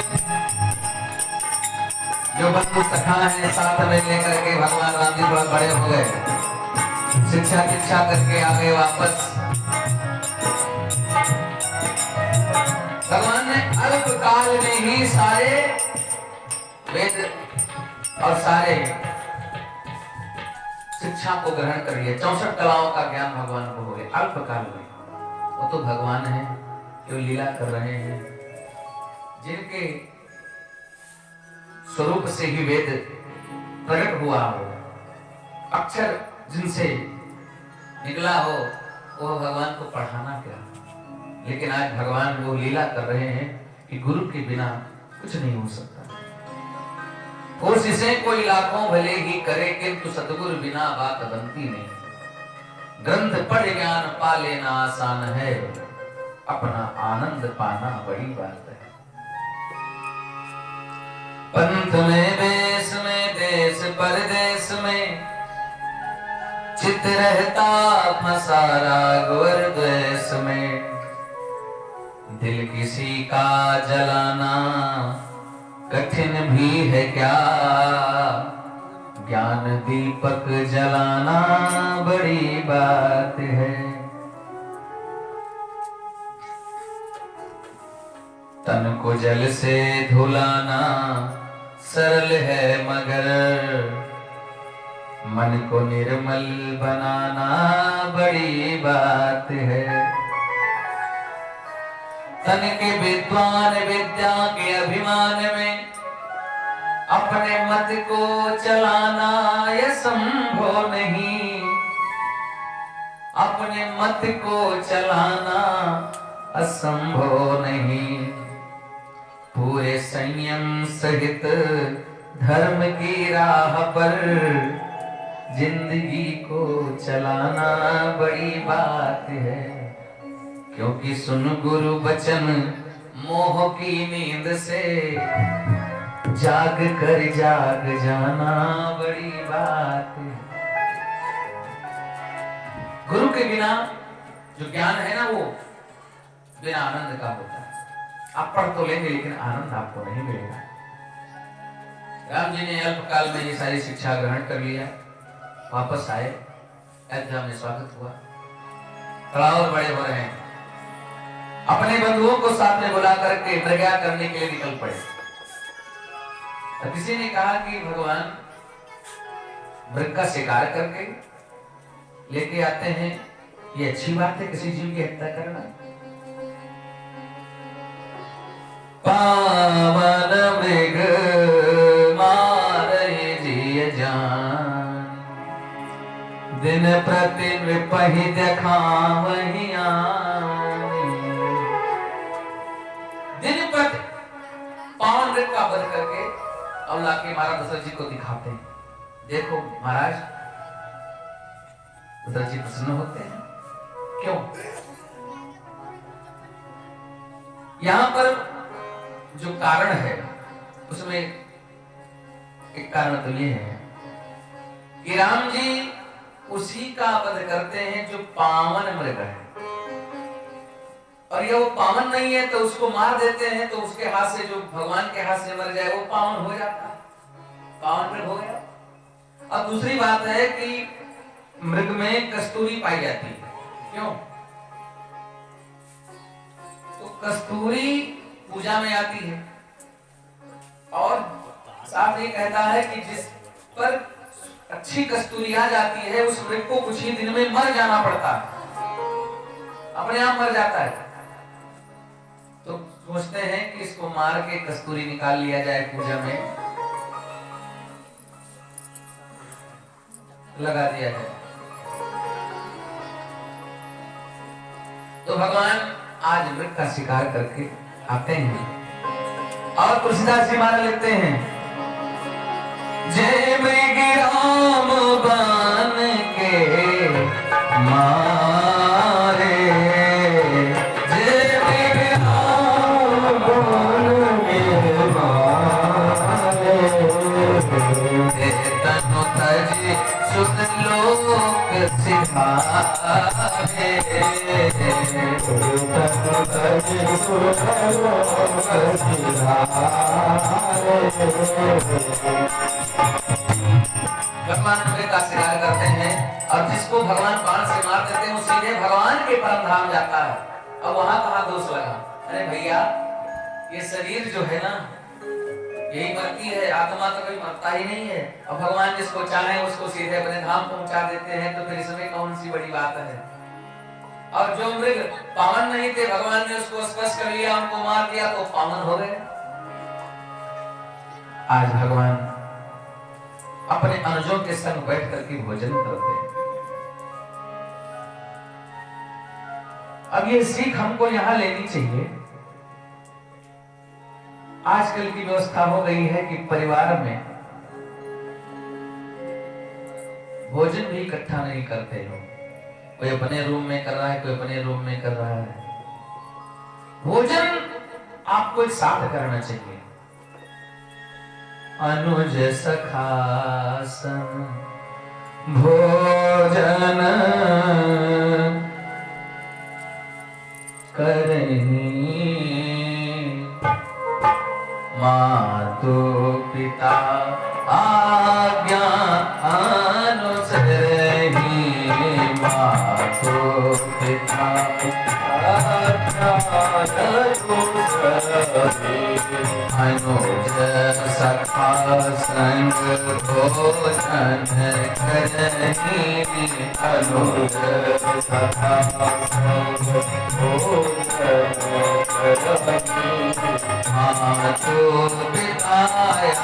A: जो बंधु सखा है साथ में लेकर के भगवान राम जी थोड़ा बड़े हो गए, शिक्षा दीक्षा करके आ गए वापस। भगवान ने अल्प काल में ही सारे वेद और सारे शिक्षा को ग्रहण कर लिया। 64 कलाओं का ज्ञान भगवान को हो गया अल्प काल में। वो तो भगवान है जो लीला कर रहे हैं, जिनके स्वरूप से ही वेद प्रकट हुआ हो, अक्षर जिनसे निकला हो, वो भगवान को पढ़ाना क्या। लेकिन आज भगवान वो लीला कर रहे हैं कि गुरु के बिना कुछ नहीं हो सकता। कोशिशें कोई लाखों भले ही करे, किंतु सतगुरु बिना बात बनती नहीं। ग्रंथ पढ़ ज्ञान पा लेना आसान है, अपना आनंद पाना बड़ी बात है। पंथ में देश में देश परदेश में चित रहता फसारा गुर द्वेष में। दिल किसी का जलाना कठिन भी है क्या, ज्ञान दीपक जलाना बड़ी बात है। तन को जल से धुलाना सरल है, मगर मन को निर्मल बनाना बड़ी बात है। तन के विद्वान विद्या के अभिमान में अपने मत को चलाना यह संभव नहीं। अपने मत को चलाना असंभव नहीं। पूरे संयम सहित धर्म की राह पर जिंदगी को चलाना बड़ी बात है। क्योंकि सुन गुरु वचन मोह की नींद से जाग कर जाग जाना बड़ी बात है। गुरु के बिना जो ज्ञान है ना, वो बिना आनंद का होता है। आप पढ़ तो लेंगे लेकिन आनंद आपको नहीं मिलेगा। राम जी ने अल्पकाल में ये सारी शिक्षा ग्रहण कर लिया, वापस आए, अयोध्या में स्वागत हुआ, थोड़ा और बड़े हो रहे हैं। अपने बंधुओं को साथ में बुला करके प्रज्ञा करने के लिए निकल पड़े। तो किसी ने कहा कि भगवान मृग का शिकार करके लेके आते हैं, ये अच्छी बात है किसी जीव की हत्या करना? पावन मृग मारे जिय जान, दिन प्रति नृपहि देखावहि आनी। दिन प्रति पावन मृग का वध करके अब लाके महाराज दशरथ जी को दिखाते हैं। देखो महाराज, दशरथ जी प्रसन्न होते हैं। क्यों? यहां पर जो कारण है उसमें एक कारण तो ये है कि राम जी उसी का वध करते हैं जो पावन मृग है, और ये वो पावन नहीं है तो उसको मार देते हैं, तो उसके हाथ से जो भगवान के हाथ से मर जाए वो पावन हो जाता है, पावन मृग हो गया। और दूसरी बात है कि मृग में कस्तूरी पाई जाती है। क्यों? तो कस्तूरी पूजा में आती है, और साथ ही कहता है कि जिस पर अच्छी कस्तूरी आ जाती है उस मृग को कुछ ही दिन में मर जाना पड़ता है, अपने आप मर जाता है। तो सोचते हैं कि इसको मार के कस्तूरी निकाल लिया जाए, पूजा में लगा दिया जाए। तो भगवान आज मृग का शिकार करके आते हैं, और तुलसीदास जी महाराज लिखते हैं, जय मृग राम बान के मारे, जय मृग राम बान के मारे, तनु तज सुत लोक सिधारे, तनु तज सुत लोक सिधारे। भगवान मृग का शिकार करते हैं और जिसको भगवान बाण से मार देते हैं वो सीधे भगवान के परम धाम जाता है। अब वहां कहाँ दोष लगा? अरे भैया ये शरीर जो है ना यही मरती है, आत्मा तो कभी मरता ही नहीं है। और भगवान जिसको चाहे उसको सीधे अपने धाम पहुंचा देते हैं, तो फिर इसमें कौन सी बड़ी बात है? और जो मृग पावन नहीं थे भगवान ने उसको स्पर्श कर लिया, उनको मार दिया तो पावन हो गए। आज भगवान अपने अनुजों के संग बैठ करके भोजन करते हैं। अब ये सीख हमको यहां लेनी चाहिए। आजकल की व्यवस्था हो गई है कि परिवार में भोजन भी इकट्ठा नहीं करते लोग। कोई अपने रूम में कर रहा है, कोई अपने रूम में कर रहा है। भोजन आपको एक साथ करना चाहिए। अनुज सखा संग भोजन करनी, मातु पिता आज्ञा अनुसरहि, मातु पिता आज्ञा अनुसरहि, अनुज सखा संग भोजन करहि, अनुज सखा संग भोजन करहि, मातु पिता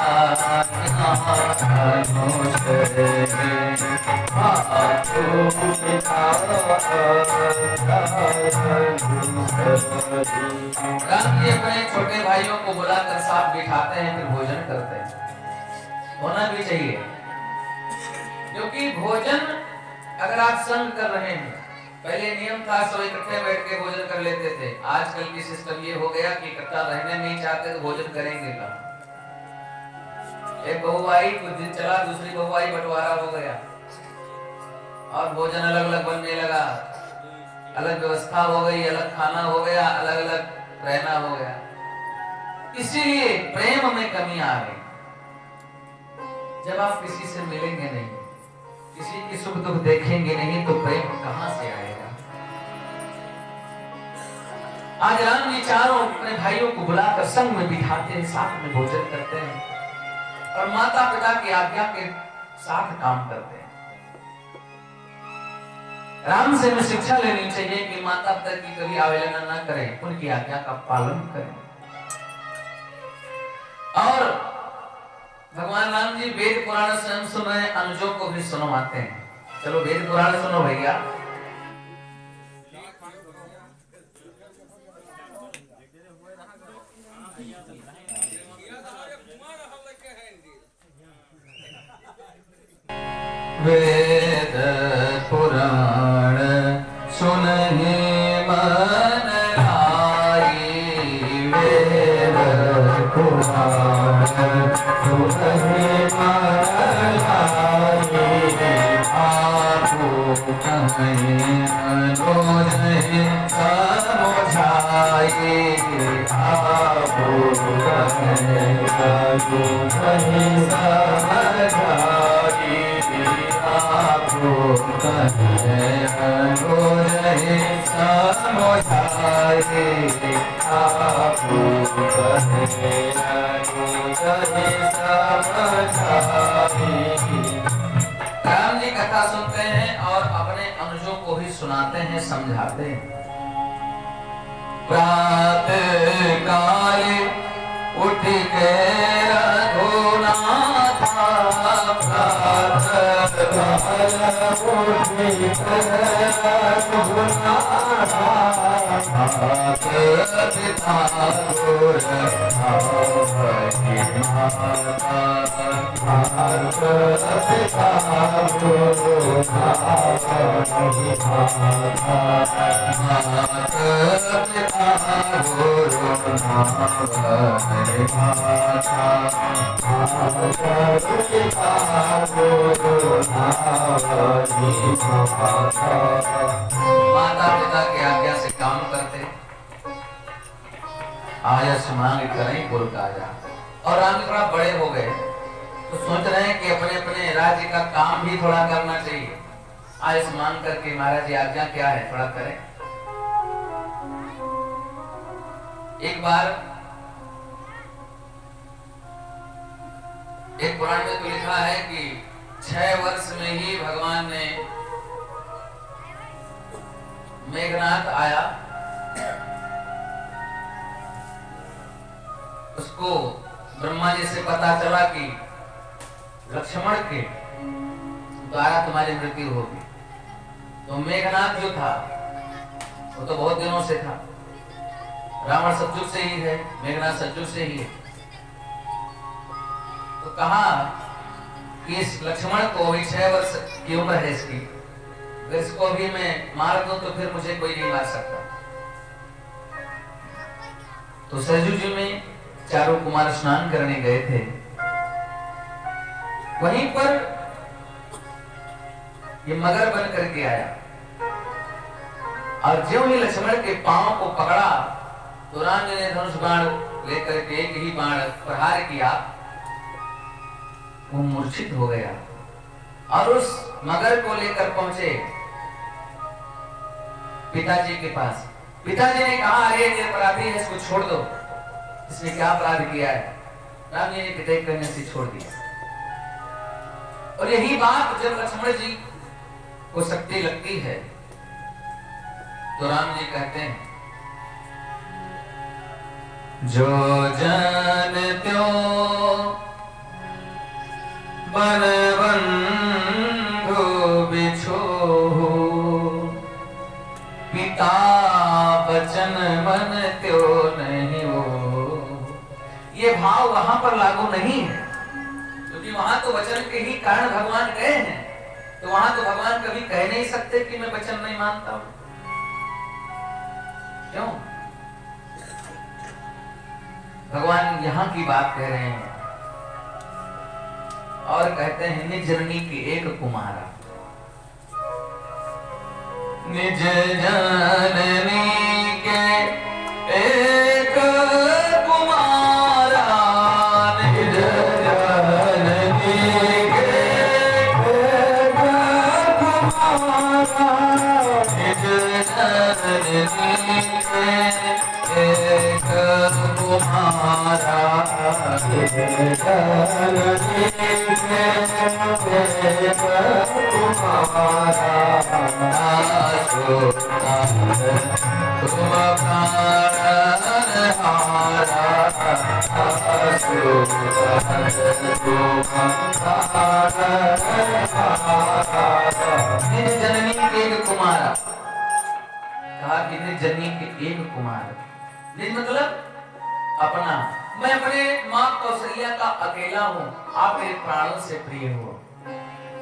A: आज्ञा अनुसरहि, मातु पिता राम जी अपने छोटे भाइयों को बुलाकर साथ बिठाते हैं, फिर भोजन करते हैं। होना भी चाहिए, क्योंकि भोजन अगर आप संग कर रहे हैं, पहले नियम था सब इकट्ठे बैठ के भोजन कर लेते थे। आजकल की सिस्टम ये हो गया कि इकट्ठा रहने नहीं चाहते तो भोजन करेंगे कहाँ? एक बहू आई, कुछ दिन चला, दूसरी बहू आई, बंटवारा हो गया और भोजन अलग अलग बनने लगा, अलग व्यवस्था हो गई, अलग खाना हो गया, अलग अलग रहना हो गया। इसीलिए प्रेम में कमी आ गई। जब आप किसी से मिलेंगे नहीं, किसी की सुख दुख देखेंगे नहीं, तो प्रेम कहां से आएगा? आज राम जी चारों अपने भाइयों को बुलाकर संग में बिठाते हैं, साथ में भोजन करते हैं और माता पिता की आज्ञा के साथ काम करते हैं। राम से हमें शिक्षा लेनी चाहिए कि माता पिता की कभी अवहेलना न करें, उनकी आज्ञा का पालन करें। और भगवान राम जी वेद पुराण स्वयं सुन रहे हैं, अनुजों को भी सुनवाते हैं। चलो वेद पुराण सुनो भैया। वेद पुराण सुनहि मन लाई, वेद पुराण सुनहि मन लाई, आपो कहि अनुजहि समझाई, आपो कहि अनुजहि समझाई, आपो कहि अनुजहि समझाई, आपो कहि अनुजहि समझाई। राम जी कथा सुनते हैं और अपने अनुजों को भी सुनाते हैं, समझाते हैं। प्रातः काल उठ के रघुनाथा, प्रातः काल उठ के रघुनाथा, पिता गुर भावहि माता, पिता गुर भावहि माता, पिता गुर भावहि माता, पिता गुर भावहि माता। माता पिता की आज्ञा से काम करते, आयस मांग करें गुरु काजा। और राम जी थोड़ा बड़े हो गए तो सोच रहे हैं कि अपने अपने राज्य का काम भी थोड़ा करना चाहिए। आयुष्मान करके महाराज जी आज्ञा क्या है, थोड़ा करें। एक बार एक पुराण में तो लिखा है कि 6 वर्ष में ही भगवान ने मेघनाथ आया, उसको ब्रह्मा जी से पता चला कि लक्ष्मण के द्वारा तुम्हारी मृत्यु होगी। तो मेघनाथ जो था वो तो बहुत दिनों से था, रावण सतयुग से ही है, मेघनाथ सतयुग से ही है। तो कहा कि इस लक्ष्मण को भी 6 वर्ष की उम्र है इसकी, अगर इसको अभी मैं मार दूं तो फिर मुझे कोई नहीं मार सकता। तो सरजू जी में चारों कुमार स्नान करने गए थे, वहीं पर ये मगर बन करके आया और ज्यों ही लक्ष्मण के पांव को पकड़ा तो राम जी ने धनुष बाण लेकर के एक ही बाण प्रहार किया, वो मूर्छित हो गया और उस मगर को लेकर पहुंचे पिताजी के पास। पिताजी ने कहा, अरे ये अपराधी है, इसको छोड़ दो, इसने क्या अपराध किया है। राम जी ने पिता कहने से छोड़ दिया। और यही बात जब लक्ष्मण जी को शक्ति लगती है तो राम जी कहते हैं, जो जन त्यो बन बंधु बिछोहु, पिता बचन मन त्यो नहीं हो। ये भाव वहां पर लागू नहीं है, क्योंकि वहां तो वचन के ही कारण भगवान गए हैं। तो वहां तो भगवान कभी कह नहीं सकते कि मैं वचन नहीं मानता हूं। क्यों? भगवान यहां की बात कह रहे हैं और कहते हैं, निज जननी के एक कुमारा, निज जननी के एक कुमारा, निज जननी के एक कुमारा, निज जननी के एक कुमारा, निज जननी के एक कुमारा, तुम प्राण हारा, निज जननी के एक कुमारा, कहा कि निज जननी के एक कुमार। निज मतलब अपना, मैं अपने माँ कौशल्या का अकेला हूँ, आप मेरे प्राणों से प्रिय हो।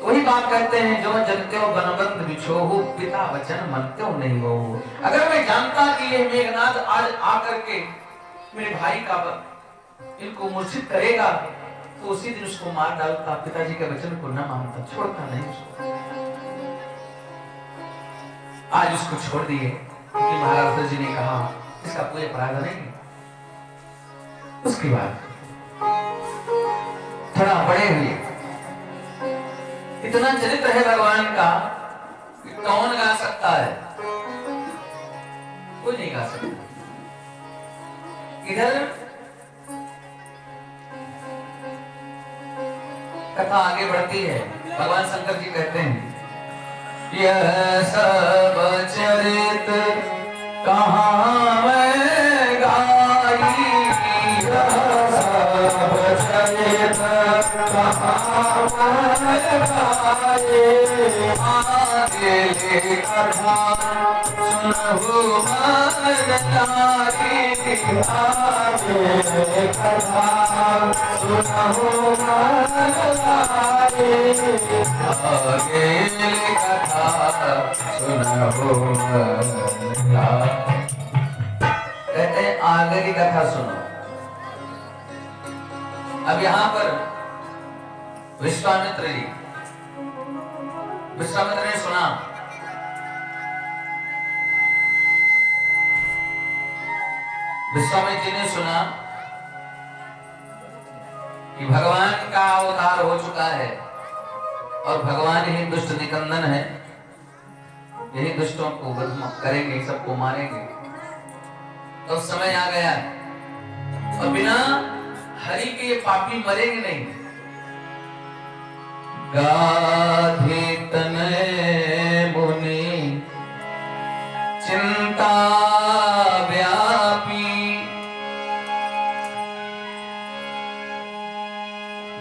A: वही बात कहते हैं, जो जनते हो बनबंध बिछोहु, पिता वचन मनते हो नहीं हो। अगर मैं जानता कि ये मेघनाथ आज आकर के मेरे भाई का इनको मूर्छित करेगा तो उसी दिन उसको मार डालता, पिताजी के वचन को न मानता, छोड़ता नहीं उसको। आज उसको छोड़ दिए क्योंकि महाराज जी ने कहा इसका कोई अपराध नहीं। उसके बाद थोड़ा बड़े हुए, इतना चरित्र है भगवान का कि कौन गा सकता है, कोई नहीं गा सकता। इधर कथा आगे बढ़ती है, भगवान शंकर जी कहते हैं, यह सब चरित कहाँ मैं गाई, यह सब चरित कहाँ मैं गाई, आगे कथा सुनहु मन लागी, आगे कथा सुनहु मन लागी, आगे कथा सुनहु मन लागी। कहते हैं आगे की कथा सुनो। अब यहां पर विश्वामित्र ने सुना, विश्वामित्र जी ने सुना कि भगवान का अवतार हो चुका है और भगवान ही दुष्ट निकंदन है, यही दुष्टों को बदनाम करेंगे, सबको मारेंगे। तो समय आ गया और बिना हरि के ये पापी मरेंगे नहीं। गाधे तनय मुनि चिंता व्यापी,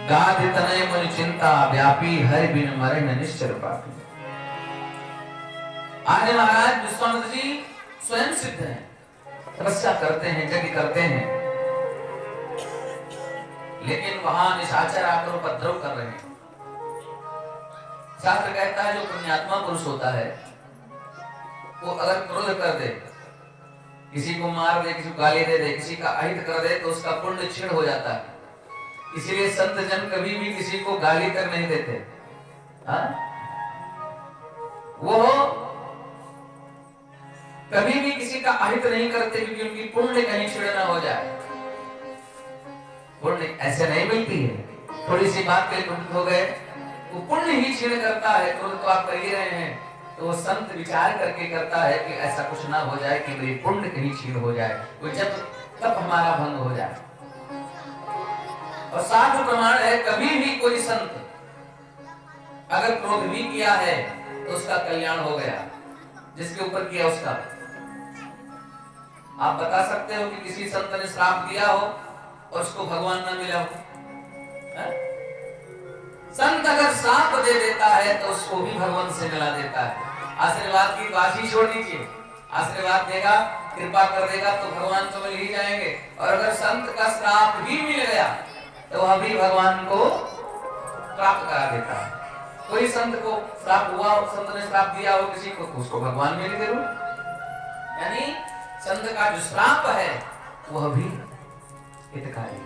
A: गाधे तनय मुनि चिंता व्यापी, हरि बिन मरे न निश्चर पापी। आज महाराज विश्वामित्र जी स्वयं सिद्ध हैं, तपस्या करते हैं, यज्ञ करते हैं, लेकिन वहां निशाचर आकर उपद्रव कर रहे हैं। शास्त्र कहता है जो पुण्यात्मा पुरुष होता है वो अगर क्रोध कर दे, किसी को मार दे, किसी को गाली दे दे, किसी का अहित कर दे, तो उसका पुण्य क्षीण हो जाता है। इसीलिए संत जन कभी भी किसी को गाली कर नहीं देते। हाँ? वो कभी भी किसी का अहित नहीं करते, क्योंकि उनकी पुण्य कहीं क्षीण न हो जाए। पुण्य ऐसे नहीं मिलती है, थोड़ी सी बात पे क्रोधित हो गए, वो पुण्य ही क्षीण करता है। क्रोध तो आप कर ही रहे हैं, तो वो संत विचार करके करता है कि ऐसा कुछ ना हो जाए कि मेरी पुण्य कहीं क्षीण हो जाए, वो जब तब हमारा भंग हो जाए। और शास्त्र प्रमाण है, कभी भी कोई संत अगर क्रोध भी किया है तो उसका कल्याण हो गया, जिसके ऊपर किया उसका। आप बता सकते हो कि किसी संत ने श्राप दिया हो और उसको भगवान ना मिला हो? संत अगर श्राप दे देता है तो उसको भी भगवान से मिला देता है। आशीर्वाद की बात ही छोड़ दीजिए, आशीर्वाद देगा, कृपा कर देगा तो भगवान तो मिल ही जाएंगे। और अगर संत का श्राप भी मिल गया तो वह भी भगवान को प्राप्त करा देता है। कोई संत को श्राप हुआ, संत ने श्राप दिया हो किसी को, तो उसको भगवान मिल जरूर। यानी संत का जो श्राप है वह भी हितकारी।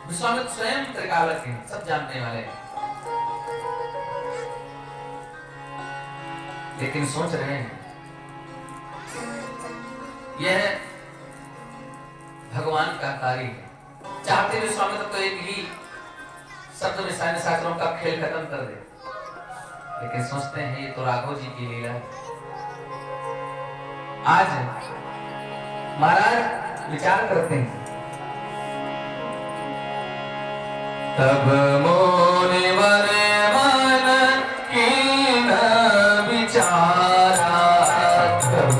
A: विश्वामित्र स्वयं त्रिकालज्ञ हैं, सब जानने वाले हैं, लेकिन सोच रहे हैं यह भगवान का कार्य है। चाहते विश्वामित्र तो एक ही शब्द में सारे शास्त्रों का खेल खत्म कर दे, लेकिन सोचते हैं ये तो राघव जी की लीला है। आज महाराज विचार करते हैं, तब मुनिवर मन कीन विचारा, तब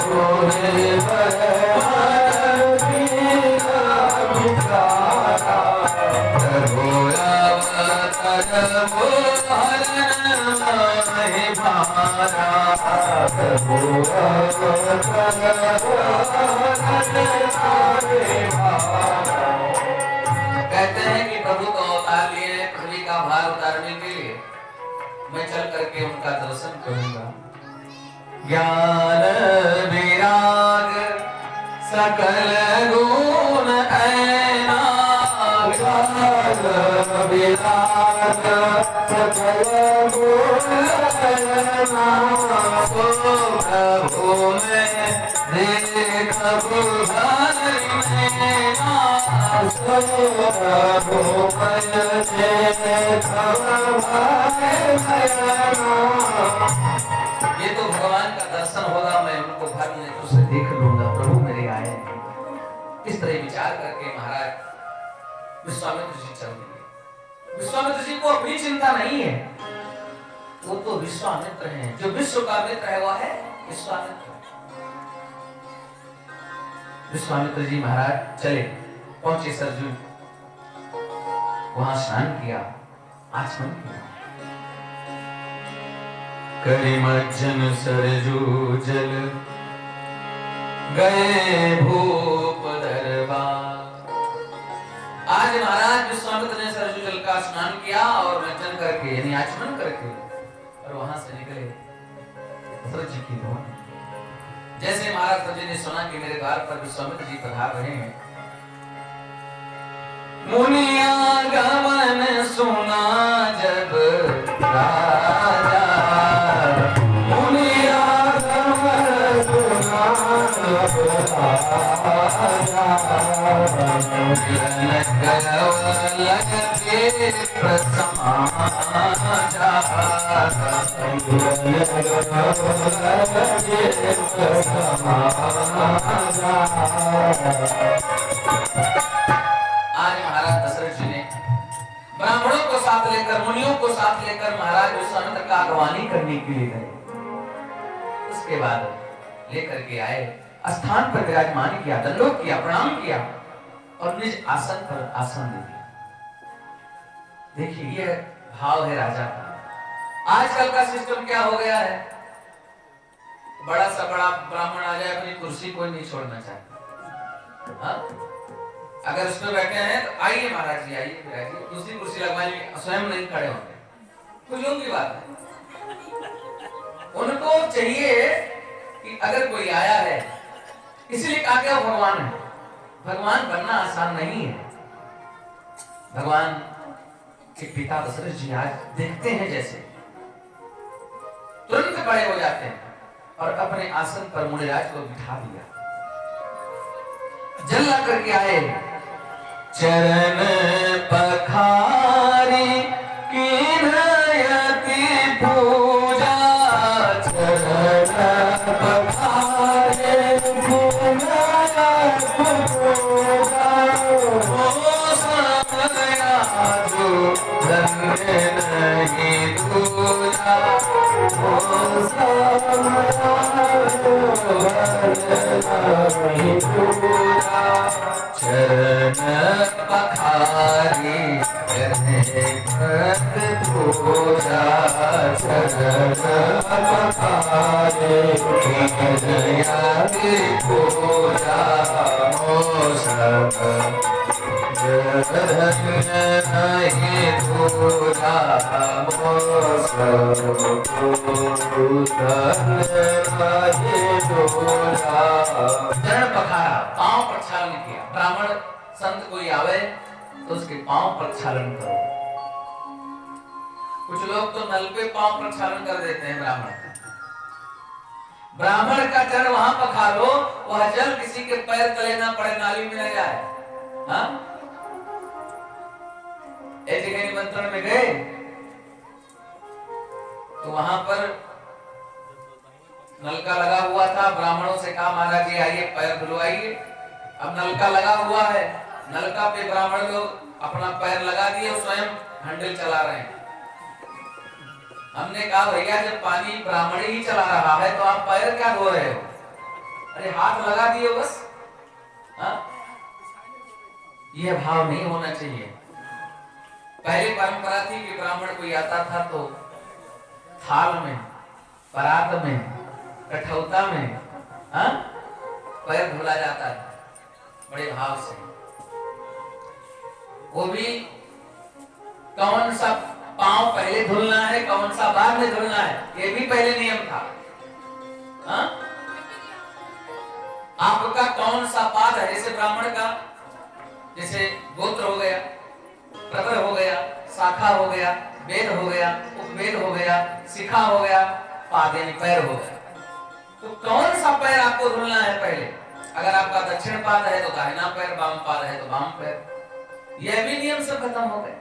A: मुनिवर मन कीन विचारा, तब कहते हैं कि प्रभु तो अवतार लिए पृथ्वी का भार उतारने के लिए, मैं चल करके उनका दर्शन करूंगा। ज्ञान विराग सकल गुण ऐना, ज्ञान विराग सकल गुण ऐना, सो प्रभु में देखबु हरि नैना, सो प्रभु में देखबु हरि नैना। ये तो भगवान का दर्शन होगा, मैं उनको भर नेत्र से देख लूंगा, प्रभु मेरे आए हैं। इस तरह विचार करके महाराज विश्वामित्र जी चल दिए। विश्वामित्र जी को अपनी चिंता नहीं है, वो तो विश्वामित्र हैं, जो विश्व का मित्र है वह है विश्वामित्र। विश्वामित्र जी महाराज चले, पहुंचे सरजू, वहां स्नान किया, आचमन किया। करिमज्जन सरजू जल गए भूप दरबार। आज महाराज विश्वामित्र ने सरजू जल का स्नान किया और मज्जन करके यानी आचमन करके और वहां से निकले दशरथ जी की भवन। जैसे महाराज दशरथ जी ने सुना कि मेरे द्वार पर विश्वामित्र जी पधार रहे हैं, मुनिया गमन सुना जब राजा, मुनिया गमन सुना जब महाराज दशरथ जी ने ब्राह्मणों को साथ लेकर, मुनियों को साथ लेकर महाराज उस संत का अगवानी करने के लिए गए। उसके बाद लेकर के आए, स्थान पर विराजमान किया, दंडोत किया, प्रणाम किया और निज आसन पर आसन दे दिया। देखिए ये भाव है राजा का। आजकल का सिस्टम क्या हो गया है, बड़ा सा बड़ा ब्राह्मण आ जाए, अपनी कुर्सी कोई नहीं छोड़ना चाहता। हाँ? अगर उसमें बैठे हैं तो आइए महाराज जी, आइए विराजिए, दूसरी कुर्सी लगवाएंगे, स्वयं नहीं खड़े होंगे। खुजूम की बात है। उनको चाहिए कि अगर कोई आया है, इसलिए कहा गया भगवान है। भगवान बनना आसान नहीं है। भगवान के पिता दशरथ जी आज देखते हैं जैसे तुरंत खड़े हो जाते हैं और अपने आसन पर मुनिराज को बिठा दिया। जल ला करके आए, चरण पखारी कीनयति पूजा, चरण पखारे कीनयति पूजा, ओ समया जो धन्य नहीं दूजा, ओ समया नहीं दूजा, चरण पखारी करने भक्त पूजा, चरण पखारी कीनयति पूजा, ओ सब धन्य नहीं दूजा, ओ सब धन्य नहीं दूजा। चरण पखारा, पांव प्रक्षालन किया। ब्राह्मण संत कोई आवे तो उसके पांव प्रक्षालन करो। कुछ लोग तो नल पे पांव प्रक्षालन कर देते हैं ब्राह्मण का। ब्राह्मण का चरण वहां पखारो, वह जल किसी के पैर तले ना पड़े, नाली में न जाए। हाँ? एक जगह निमंत्रण में गए तो वहां पर नलका लगा हुआ था। ब्राह्मणों से कहा महाराज जी आइए पैर धुलवाइए। अब नलका लगा हुआ है, नलका पे ब्राह्मण लोग अपना पैर लगा दिए, स्वयं हैंडल चला रहे हैं। हमने कहा भैया जब पानी ब्राह्मण ही चला रहा है तो आप पैर क्या धो रहे हो? अरे हाथ लगा दिए बस। हाँ? यह भाव नहीं होना चाहिए। पहले परंपरा थी कि ब्राह्मण कोई आता था तो थाल में, परात में, कठौता में पैर धुला जाता है बड़े भाव से। वो भी कौन सा पांव पहले धुलना है, कौन सा बाद में धुलना है, ये भी पहले नियम था। हा? आपका कौन सा पाद है, जैसे ब्राह्मण का जैसे गोत्र हो गया, प्रवर हो गया, शाखा हो गया, वेद हो गया, उपवेद हो गया, शिखा हो गया, पाद यानी पैर हो गया। तो कौन सा पैर आपको धुलना है पहले? अगर आपका दक्षिण पाद है तो दाहिना पैर, वाम पाद है तो वाम पैर। यह भी नियम सब खत्म हो गए।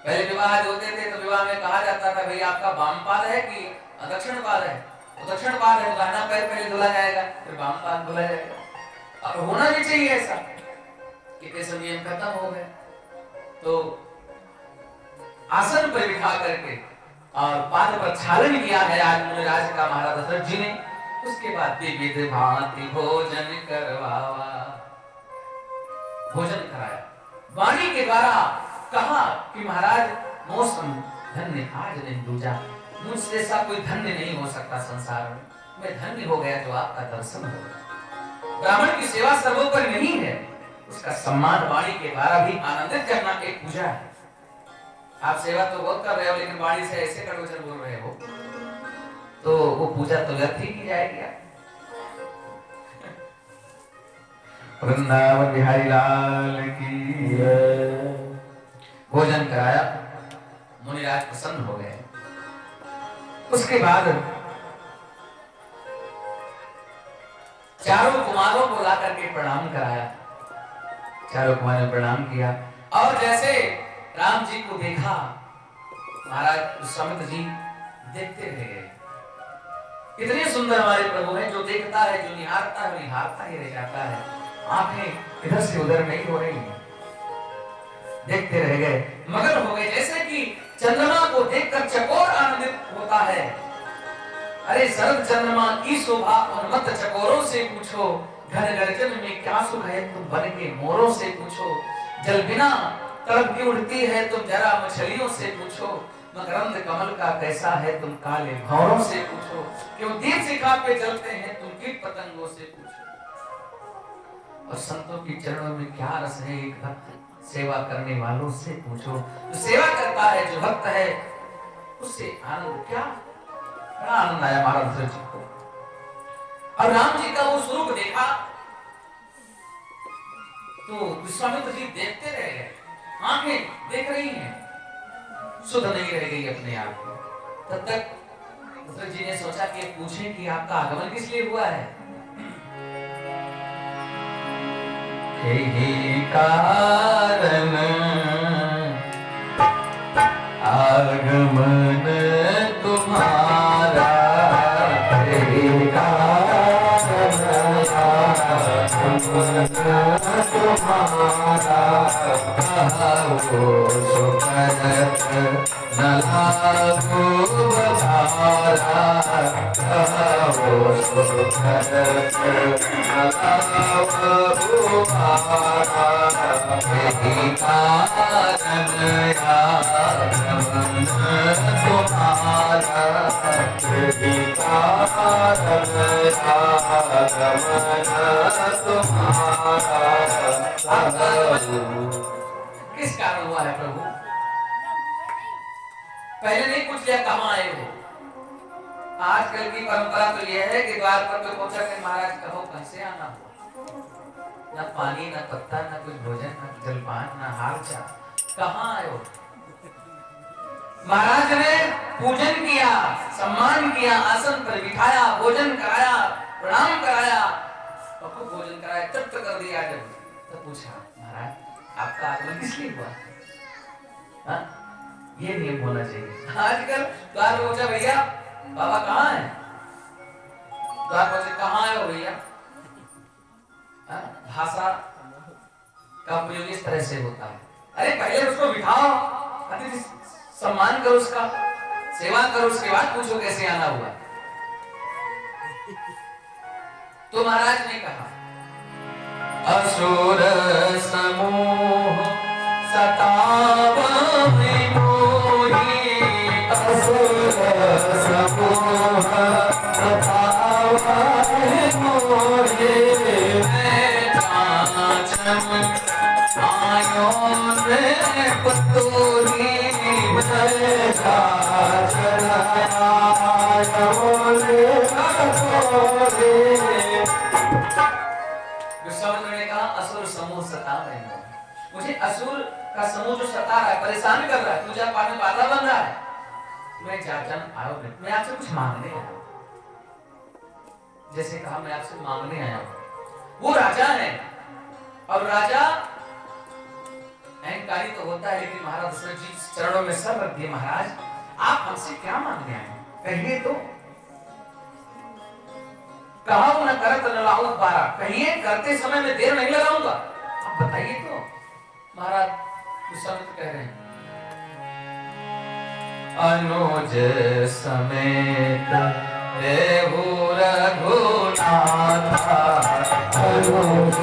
A: पहले विवाह होते थे तो विवाह में कहा जाता था भाई आपका वाम पाद है कि दक्षिण पाद है? तो दक्षिण पाद है तो दाहिना पैर पहले धुला जाएगा, फिर वाम पाद धुला जाएगा। अब होना भी चाहिए ऐसा कि सब नियम खत्म हो गए। तो आसन पर बिठा करके और पाद प्रक्षालन किया है आज मुनिराज का महाराज दशरथ जी ने। उसके बाद विविध भांति भोजन करवावा, भोजन कराया। वाणी के द्वारा कहा कि महाराज मौसम धन्य आज नहीं दूजा, मुझसे ऐसा कोई धन्य नहीं हो सकता संसार में। मैं धन्य हो गया जो आपका दर्शन हो गया। ब्राह्मण की सेवा सर्वोपरि नहीं है, उसका सम्मान वाणी के द्वारा भी आनंदित करना एक पूजा है। आप सेवा तो बहुत कर रहे हो लेकिन वाणी से ऐसे कड़वचन बोल रहे हो तो वो पूजा तो व्यर्थ ही की जाएगी। वृंदावन बिहारी लाल की। भोजन कराया, मुनिराज प्रसन्न हो गए। उसके बाद चारों कुमारों को ला करके प्रणाम कराया। चारों कुमारों ने प्रणाम किया और जैसे राम जी को देखा, महाराज विश्वामित्र जी देखते रह गए। कितने सुंदर हमारे प्रभु हैं, जो देखता है, जो निहारता है, निहारता ही रह जाता है। आंखें इधर से उधर नहीं हो रही हैं, देखते रह गए, मगन हो गए। जैसे कि चंद्रमा को देखकर चकोर आनंदित होता है। अरे शरद चंद्रमा की शोभा उन्मत्त चकोरों से पूछो, घर गर्जन में क्या सुख है तुम बन के मोरों से पूछो। जल बिना तड़प की उड़ती है तुम जरा मछलियों से पूछो। मकरंद कमल का कैसा है तुम काले भंवरों से पूछो। क्यों दीप शिखा पे जलते हैं तुम कीट पतंगों से पूछो। और संतों की चरणों में क्या रस है एक भक्त सेवा करने वालों से पूछो। जो सेवा करता है, जो भक्त है, उससे आनंद क्या, बड़ा आनंद आया महाराज जी को। और राम जी का वो स्वरूप देखा तो विश्वामित्र जी देखते रह गए। आंखें देख रही हैं, सुध नहीं रह गई अपने आप को। तब तक दशरथ जी ने सोचा कि पूछें कि आपका आगमन किस लिए हुआ है। यही कारण आगमन तुम्हारा, यही कारण आगमन तुम्हारा। कहो सुकरत न लागो बधारा, कहो सुकरत न लागो बधारा। यही कारण आगमन तुम्हारा, यही कारण आगमन तुम्हारा। किस कारण हुआ है प्रभु? पहले नहीं पूछ लिया कहाँ आए हो। आजकल की परंपरा तो यह है कि द्वार पर कोई पूछा कि महाराज कहो कैसे आना हो। न पानी, न पत्ता, न कुछ भोजन, न जलपान, न हाल चाल, कहाँ आए हो। महाराज ने पूजन किया, सम्मान किया, आसन पर बिठाया, भोजन कराया, प्रणाम कराया, सबको भोजन कराया, तृप्त कर दिया। जब तो पूछा महाराज आपका आगमन किस लिए हुआ? हाँ, ये नियम होना चाहिए। आजकल द्वार पर पूछा भैया बाबा कहाँ है, द्वार पर कहाँ आए हो भैया। भाषा का प्रयोग इस तरह से होता है। अरे पहले उसको बिठाओ, अतिथि सम्मान करो, उसका सेवा करो, उसके बाद पूछो कैसे आना हुआ। तो महाराज ने कहा असुर समूह सतावहि मोहि, असुर समूह सतावहि मोहि। मैं चाचम आयो रे पतोही, मैं चाचम आयो रे पतोही। विश्वामित्र ने कहा असुर समूह सता रहे हैं, मुझे असुर का समूह जो सता रहा है, परेशान कर रहा है, पूजा पाठ में बाधा बन रहा है। मैं जाचन आयो, मैं आपसे कुछ मांगने आया हूं। जैसे कहा मैं आपसे मांगने आया हूं। वो राजा है और राजा अहंकारी तो होता है, लेकिन महाराज दशरथ जी चरणों में सर रख दिए। महाराज आप हमसे क्या मांगने आए हैं, कहिए तो। कहा न करत न लाऊं बारा, कहिए करते समय में देर नहीं लगाऊंगा, आप बताइए तो। महाराज विश्वामित्र कह रहे हैं अनुज समेत देहु रघुनाथ, अनुज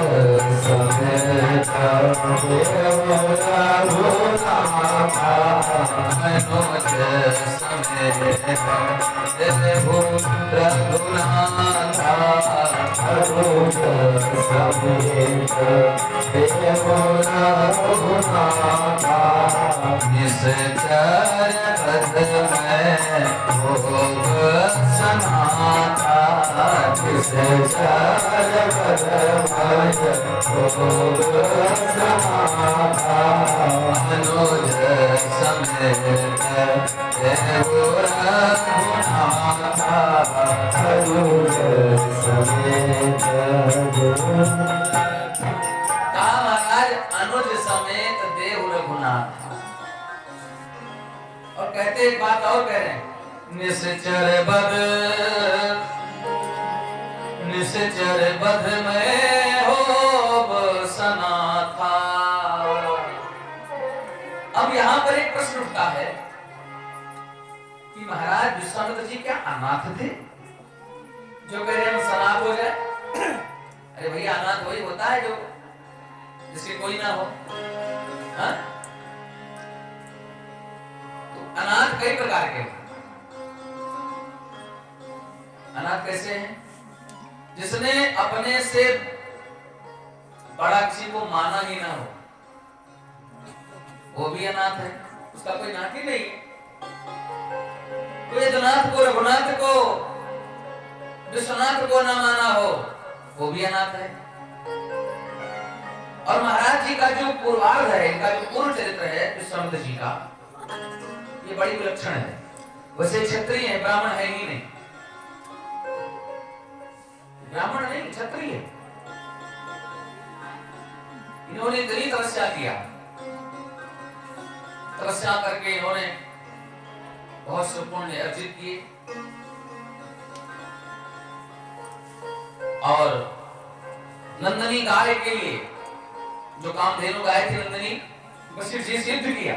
A: समेत देहु रघुनाथ, अनुज समेत देहु रघुनाथ, अनुज समेत देहु रघुनाथ। निश्चर पद में भोग समाता, निश्चर पद में भोग समाता। अनुज समेत देहु रघुनाथ, अनुज समेत कहते एक बात और कह रहे हैं, निश्चर बध में हो बसना था। अब यहां पर एक प्रश्न उठता है कि महाराज विश्वामित्र जी क्या अनाथ थे जो कह रहे हैं हम सनाथ हो जाए? अरे भैया अनाथ वही होता है जो जिसके कोई ना हो। हाँ? तो अनाथ कई प्रकार के हैं। अनाथ कैसे हैं? जिसने अपने से बड़ा किसी को माना ही ना हो, वो भी अनाथ है, उसका कोई नाथ ही नहीं है। कोई वेदनाथ को, रघुनाथ को, विश्वनाथ को न माना हो, वो भी अनाथ है। और महाराज जी का जो पूर्वार्ध है, इनका जो पूर्व चरित्र है विश्वामित्र जी का, ये बड़ी विलक्षण है। वैसे क्षत्रिय है, ब्राह्मण है ही नहीं, ब्राह्मण नहीं क्षत्रिय। इन्होंने इतनी तपस्या किया, तपस्या करके इन्होंने बहुत से पुण्य अर्जित किए और नंदनी गाय के लिए जो कामधेनु गाय थी नंदनी, वशिष्ठ जी से युद्ध किया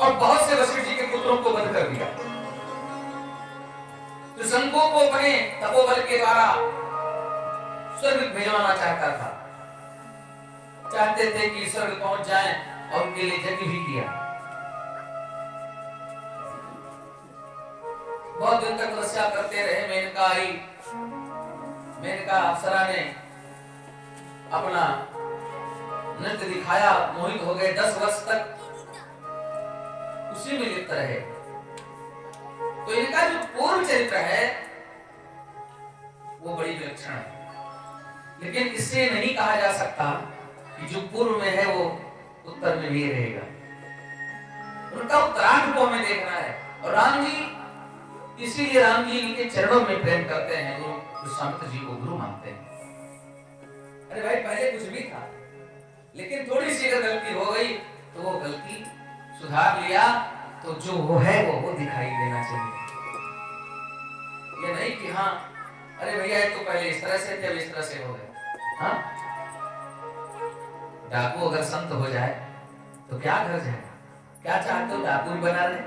A: और बहुत से वशिष्ठ जी के पुत्रों को वध कर दिया। तो शंको को अपने तपोबल के द्वारा स्वर्ग भेजवाना चाहता था, चाहते थे कि स्वर्ग पहुंच जाएं और उनके लिए यज्ञ भी किया। बहुत दिन तक तपस्या करते रहे। मेनका आई, मेनका अप्सरा ने अपना नृत्य दिखाया, मोहित हो गए। 10 वर्ष तक उसी में लिप्त रहे। तो इनका जो पूर्व चरित्र है वो बड़ी विलक्षण है, लेकिन इससे नहीं कहा जा सकता कि जो पूर्व में है वो उत्तर में भी रहेगा। उनका उत्तरार्ध को हमें देखना है। और राम जी, इसीलिए राम जी इनके चरणों में प्रेम करते हैं, गुरु विश्वामित्र जी को गुरु मानते हैं। अरे भाई पहले कुछ भी था, लेकिन थोड़ी सी अगर गलती हो गई तो वो गलती सुधार लिया तो जो वो है वो दिखाई देना चाहिए। ये नहीं कि हाँ अरे भैया ये तो पहले इस तरह से थे, अब इस तरह से हो गए। हाँ? डाकू अगर संत हो जाए तो क्या कर जाएगा? क्या चाहते हो, डाकू भी बना रहे?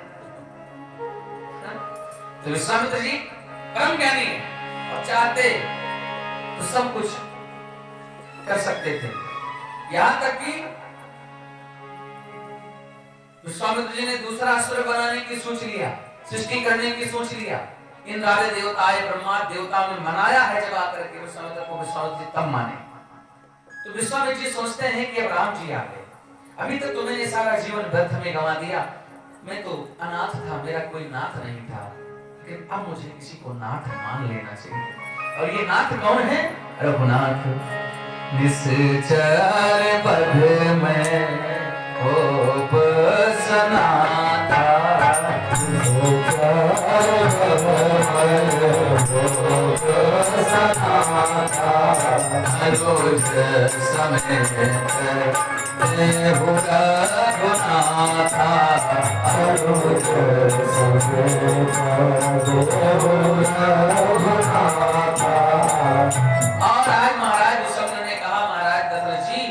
A: तो विश्वामित्र जी परम ज्ञानी और चाहते तो सब कुछ कर सकते थे। यहां तक कि विश्वामित्र जी ने दूसरा असुर बनाने की सोच लिया, सृष्टि करने की सोच लिया। इंद्र आदि देवता आए, ब्रह्मा देवता में मनाया है जब आकर के विश्वामित्र को विश्वामित्र जी तब माने। तो विश्वामित्र जी सोचते हैं कि अब राम जी आ गए, अभी तक तो मैंने सारा जीवन व्यर्थ में गंवा दिया, मैं तो अनाथ था, मेरा कोई नाथ नहीं था, लेकिन अब मुझे किसी को नाथ मान लेना चाहिए। और ये नाथ कौन है? रघुनाथ। निश्चर बध में हो बसना था, रोज समय होगा गुना था, रोज और आज महाराज विश्वामित्र ने कहा, महाराज दशरथ जी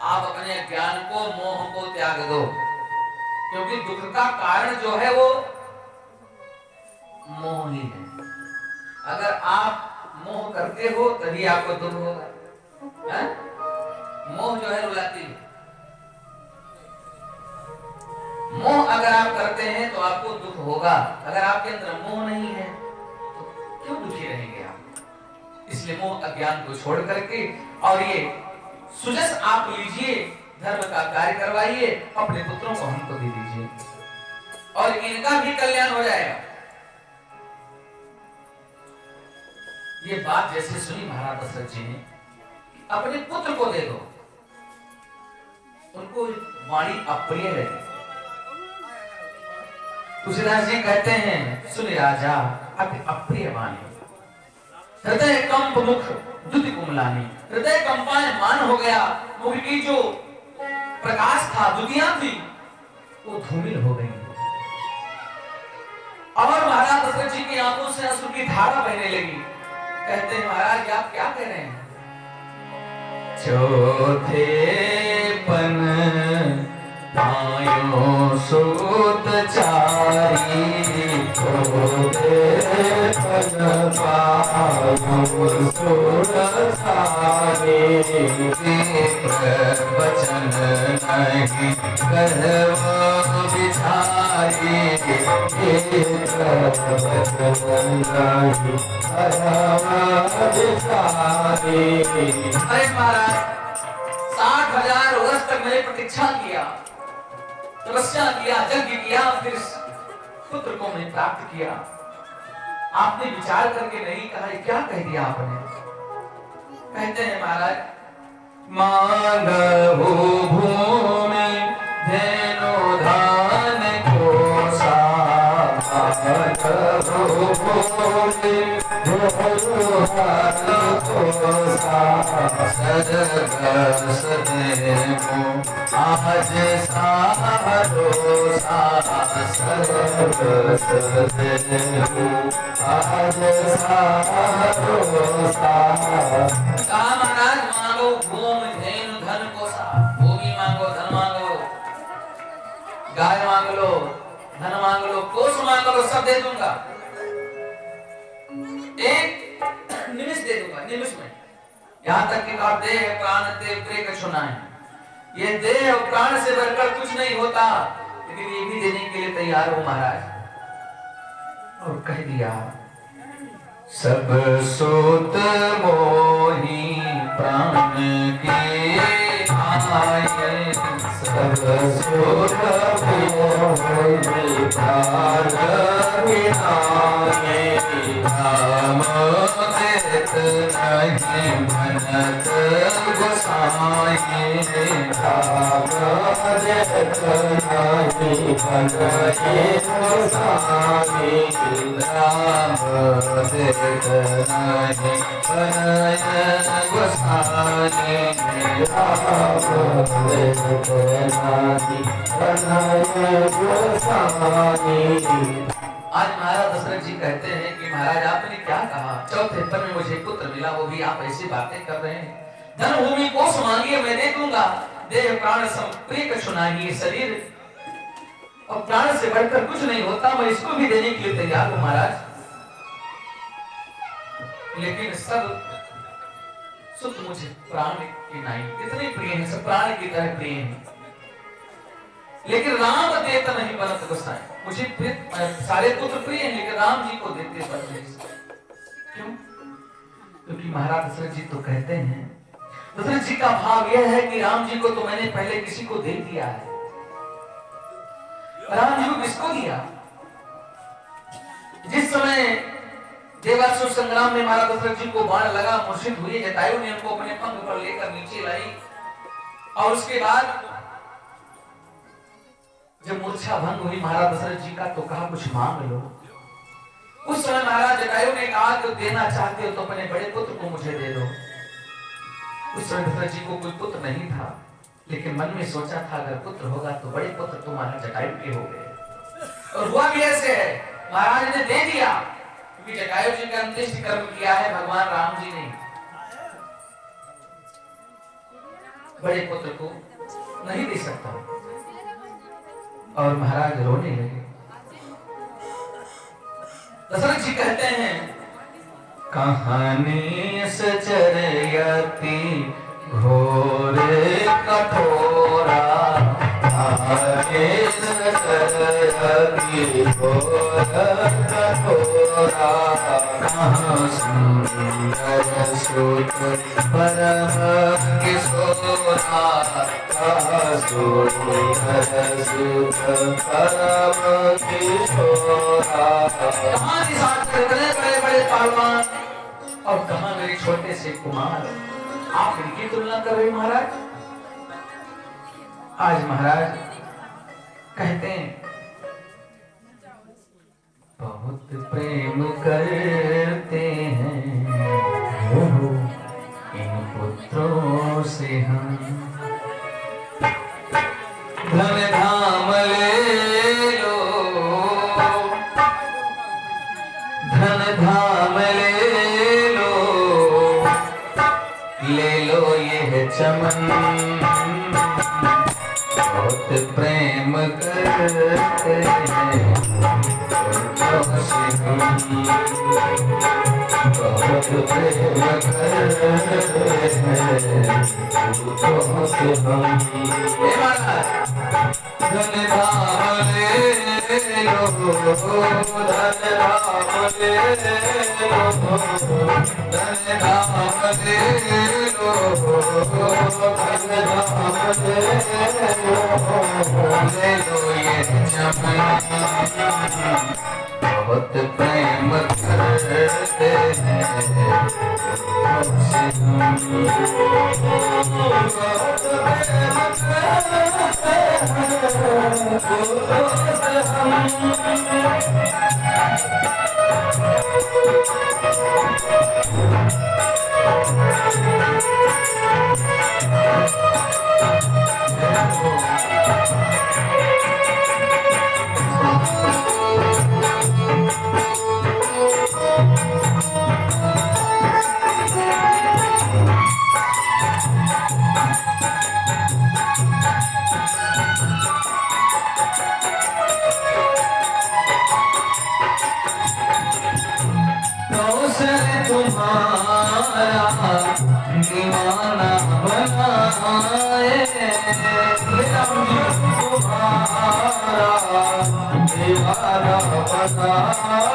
A: आप अपने ज्ञान को, मोह को त्याग दो, क्योंकि दुख का कारण जो है वो मोह ही है। अगर आप मोह करते हो तभी आपको दुख होगा। मोह जो है रुलाती है। मोह अगर आप करते हैं तो आपको दुख होगा। अगर आपके अंदर मोह नहीं है तो क्यों दुखी रहेंगे आप? इसलिए मोह अज्ञान को छोड़ करके और ये सुजस आप लीजिए, धर्म का कार्य करवाइए, अपने पुत्रों को हमको दे दीजिए और इनका भी कल्याण हो जाएगा। ये बात जैसे सुनी महाराज दशरथ जी ने, अपने पुत्र को दे दो, उनको वाणी अप्रिय है। तुलसीदास जी कहते हैं, सुन राजा अति अप्रिय वाणी, हृदय कंप मुख दुति कुमलानी। हृदय कंपायमान हो गया, मुख की जो प्रकाश था, दुतियां थी, वो धूमिल हो गई। और महाराज दशरथ जी की आंखों से आंसू की धारा बहने लगी। कहते हैं महाराज आप क्या कह रहे हैं? चौथे पन पायो सूत चारी, चौथे पन पायो सूत चारी, वचन नहीं कहवा बिचारी, अरे महाराज 60,000 वर्ष तक मैंने प्रतीक्षा किया, तपस्या किया, यज्ञ किया, फिर पुत्र को मैंने प्राप्त किया। आपने विचार करके नहीं कहा, क्या कह दिया आपने? कहते हैं महाराज मांगहु भूमि धेनु धान कोसा, मांगहु भूमि धेनु धान कोसा, सरगस देहु आज सारोसा, सरगस देहु आज सारोसा। कहा महाराज मांगो भूमि धेनु धन कोसा, भूमि मांगो, धन मांगो, गाय मांग लो, धन मांग लो, कोष मांग लो, सब दे दूंगा। एक निमिष दे दूंगा, निमिष में। यहाँ तक कि आप देह प्राण ते प्रिय कछु नाहि, ये देह और प्राण से बढ़कर कुछ नहीं होता, लेकिन ये भी देने के लिए तैयार हो महाराज। और कह दिया सब सूत मोही प्राण के आए, सब सूत मोही प्राण के आए, नाम देत नहीं मनत गोसाई, नाम देत नहीं मनत गोसाई, नाम देत नहीं मनत गोसाई, नाम देत नहीं मनत गोसाई। आज महाराज दशरथ जी कहते हैं कि महाराज आपने क्या कहा? चौथे पन में मुझे पुत्र मिला, वो भी आप ऐसी बातें कर रहे हैं। धन भूमि कोष मांगिए मैं दे दूंगा, देह प्राण प्रिय कछु नाहि, शरीर और प्राण से बढ़कर कुछ नहीं होता, मैं इसको भी देने के लिए तैयार हूं महाराज। लेकिन सब सुख मुझे प्राण की नहीं इतने प्रिय है, सब प्राण की तरह प्रिय है, लेकिन राम देता नहीं बनत गोसाई। मुझे सारे पुत्र प्रिय हैं, लेकिन राम जी को देते पर नहीं। क्यों? क्योंकि महाराज दशरथ जी तो कहते हैं, दशरथ जी का भाव यह है कि राम जी को तो मैंने पहले किसी को दे दिया है। राम जी को किसको दिया? जिस समय देवासुर संग्राम में महाराज दशरथ जी को बाण लगा, मूर्छित हुए, जटायु ने उनको अपने पंख पर लेकर नीचे लाई, और उसके बाद जब मूर्छा भंग हुई महाराज दशरथ जी का, तो कहा कुछ मांग लो। उस समय महाराज जटायु ने कहा कि देना चाहते हो तो अपने बड़े पुत्र को मुझे दे दो। उस समय दशरथ जी को कोई पुत्र नहीं था, लेकिन मन में सोचा था अगर पुत्र होगा तो बड़े पुत्र तो महाराज जटायु के हो गए। और हुआ भी ऐसे है, महाराज ने दे दिया, क्योंकि जटायु जी का अंत्येष्टि कर्म किया है भगवान राम जी ने। बड़े पुत्र को नहीं दे सकता, और महाराज रोने लगे। दशरथ जी कहते हैं कहानी सचरयति घोर कठोरा, कहानी सचरयति घोर कठोरा, कहाँ सुंदर सुत परम किशोरा, कहाँ सुंदर सुत परम किशोरा। कहाँ बड़े बड़े पहलवान और कहाँ मेरे छोटे से कुमार, आप इनकी तुलना कर रहे महाराज। आज महाराज कहते हैं बहुत प्रेम करते हैं इन पुत्रों से हम, धन धाम ले लो ये चमन बहुत प्रेम करते हैं फूलों से हम, बहुत प्रेम करते हैं फूलों से हम। धन धाम ले लो, धन धाम ले लो, धन धाम ले लो, धन धाम ले लो ये चमन बहुत प्रेम करते हैं फूलों से तुम्हारा दीवाना बनाए, तुम्हारा दीवाना बनाए।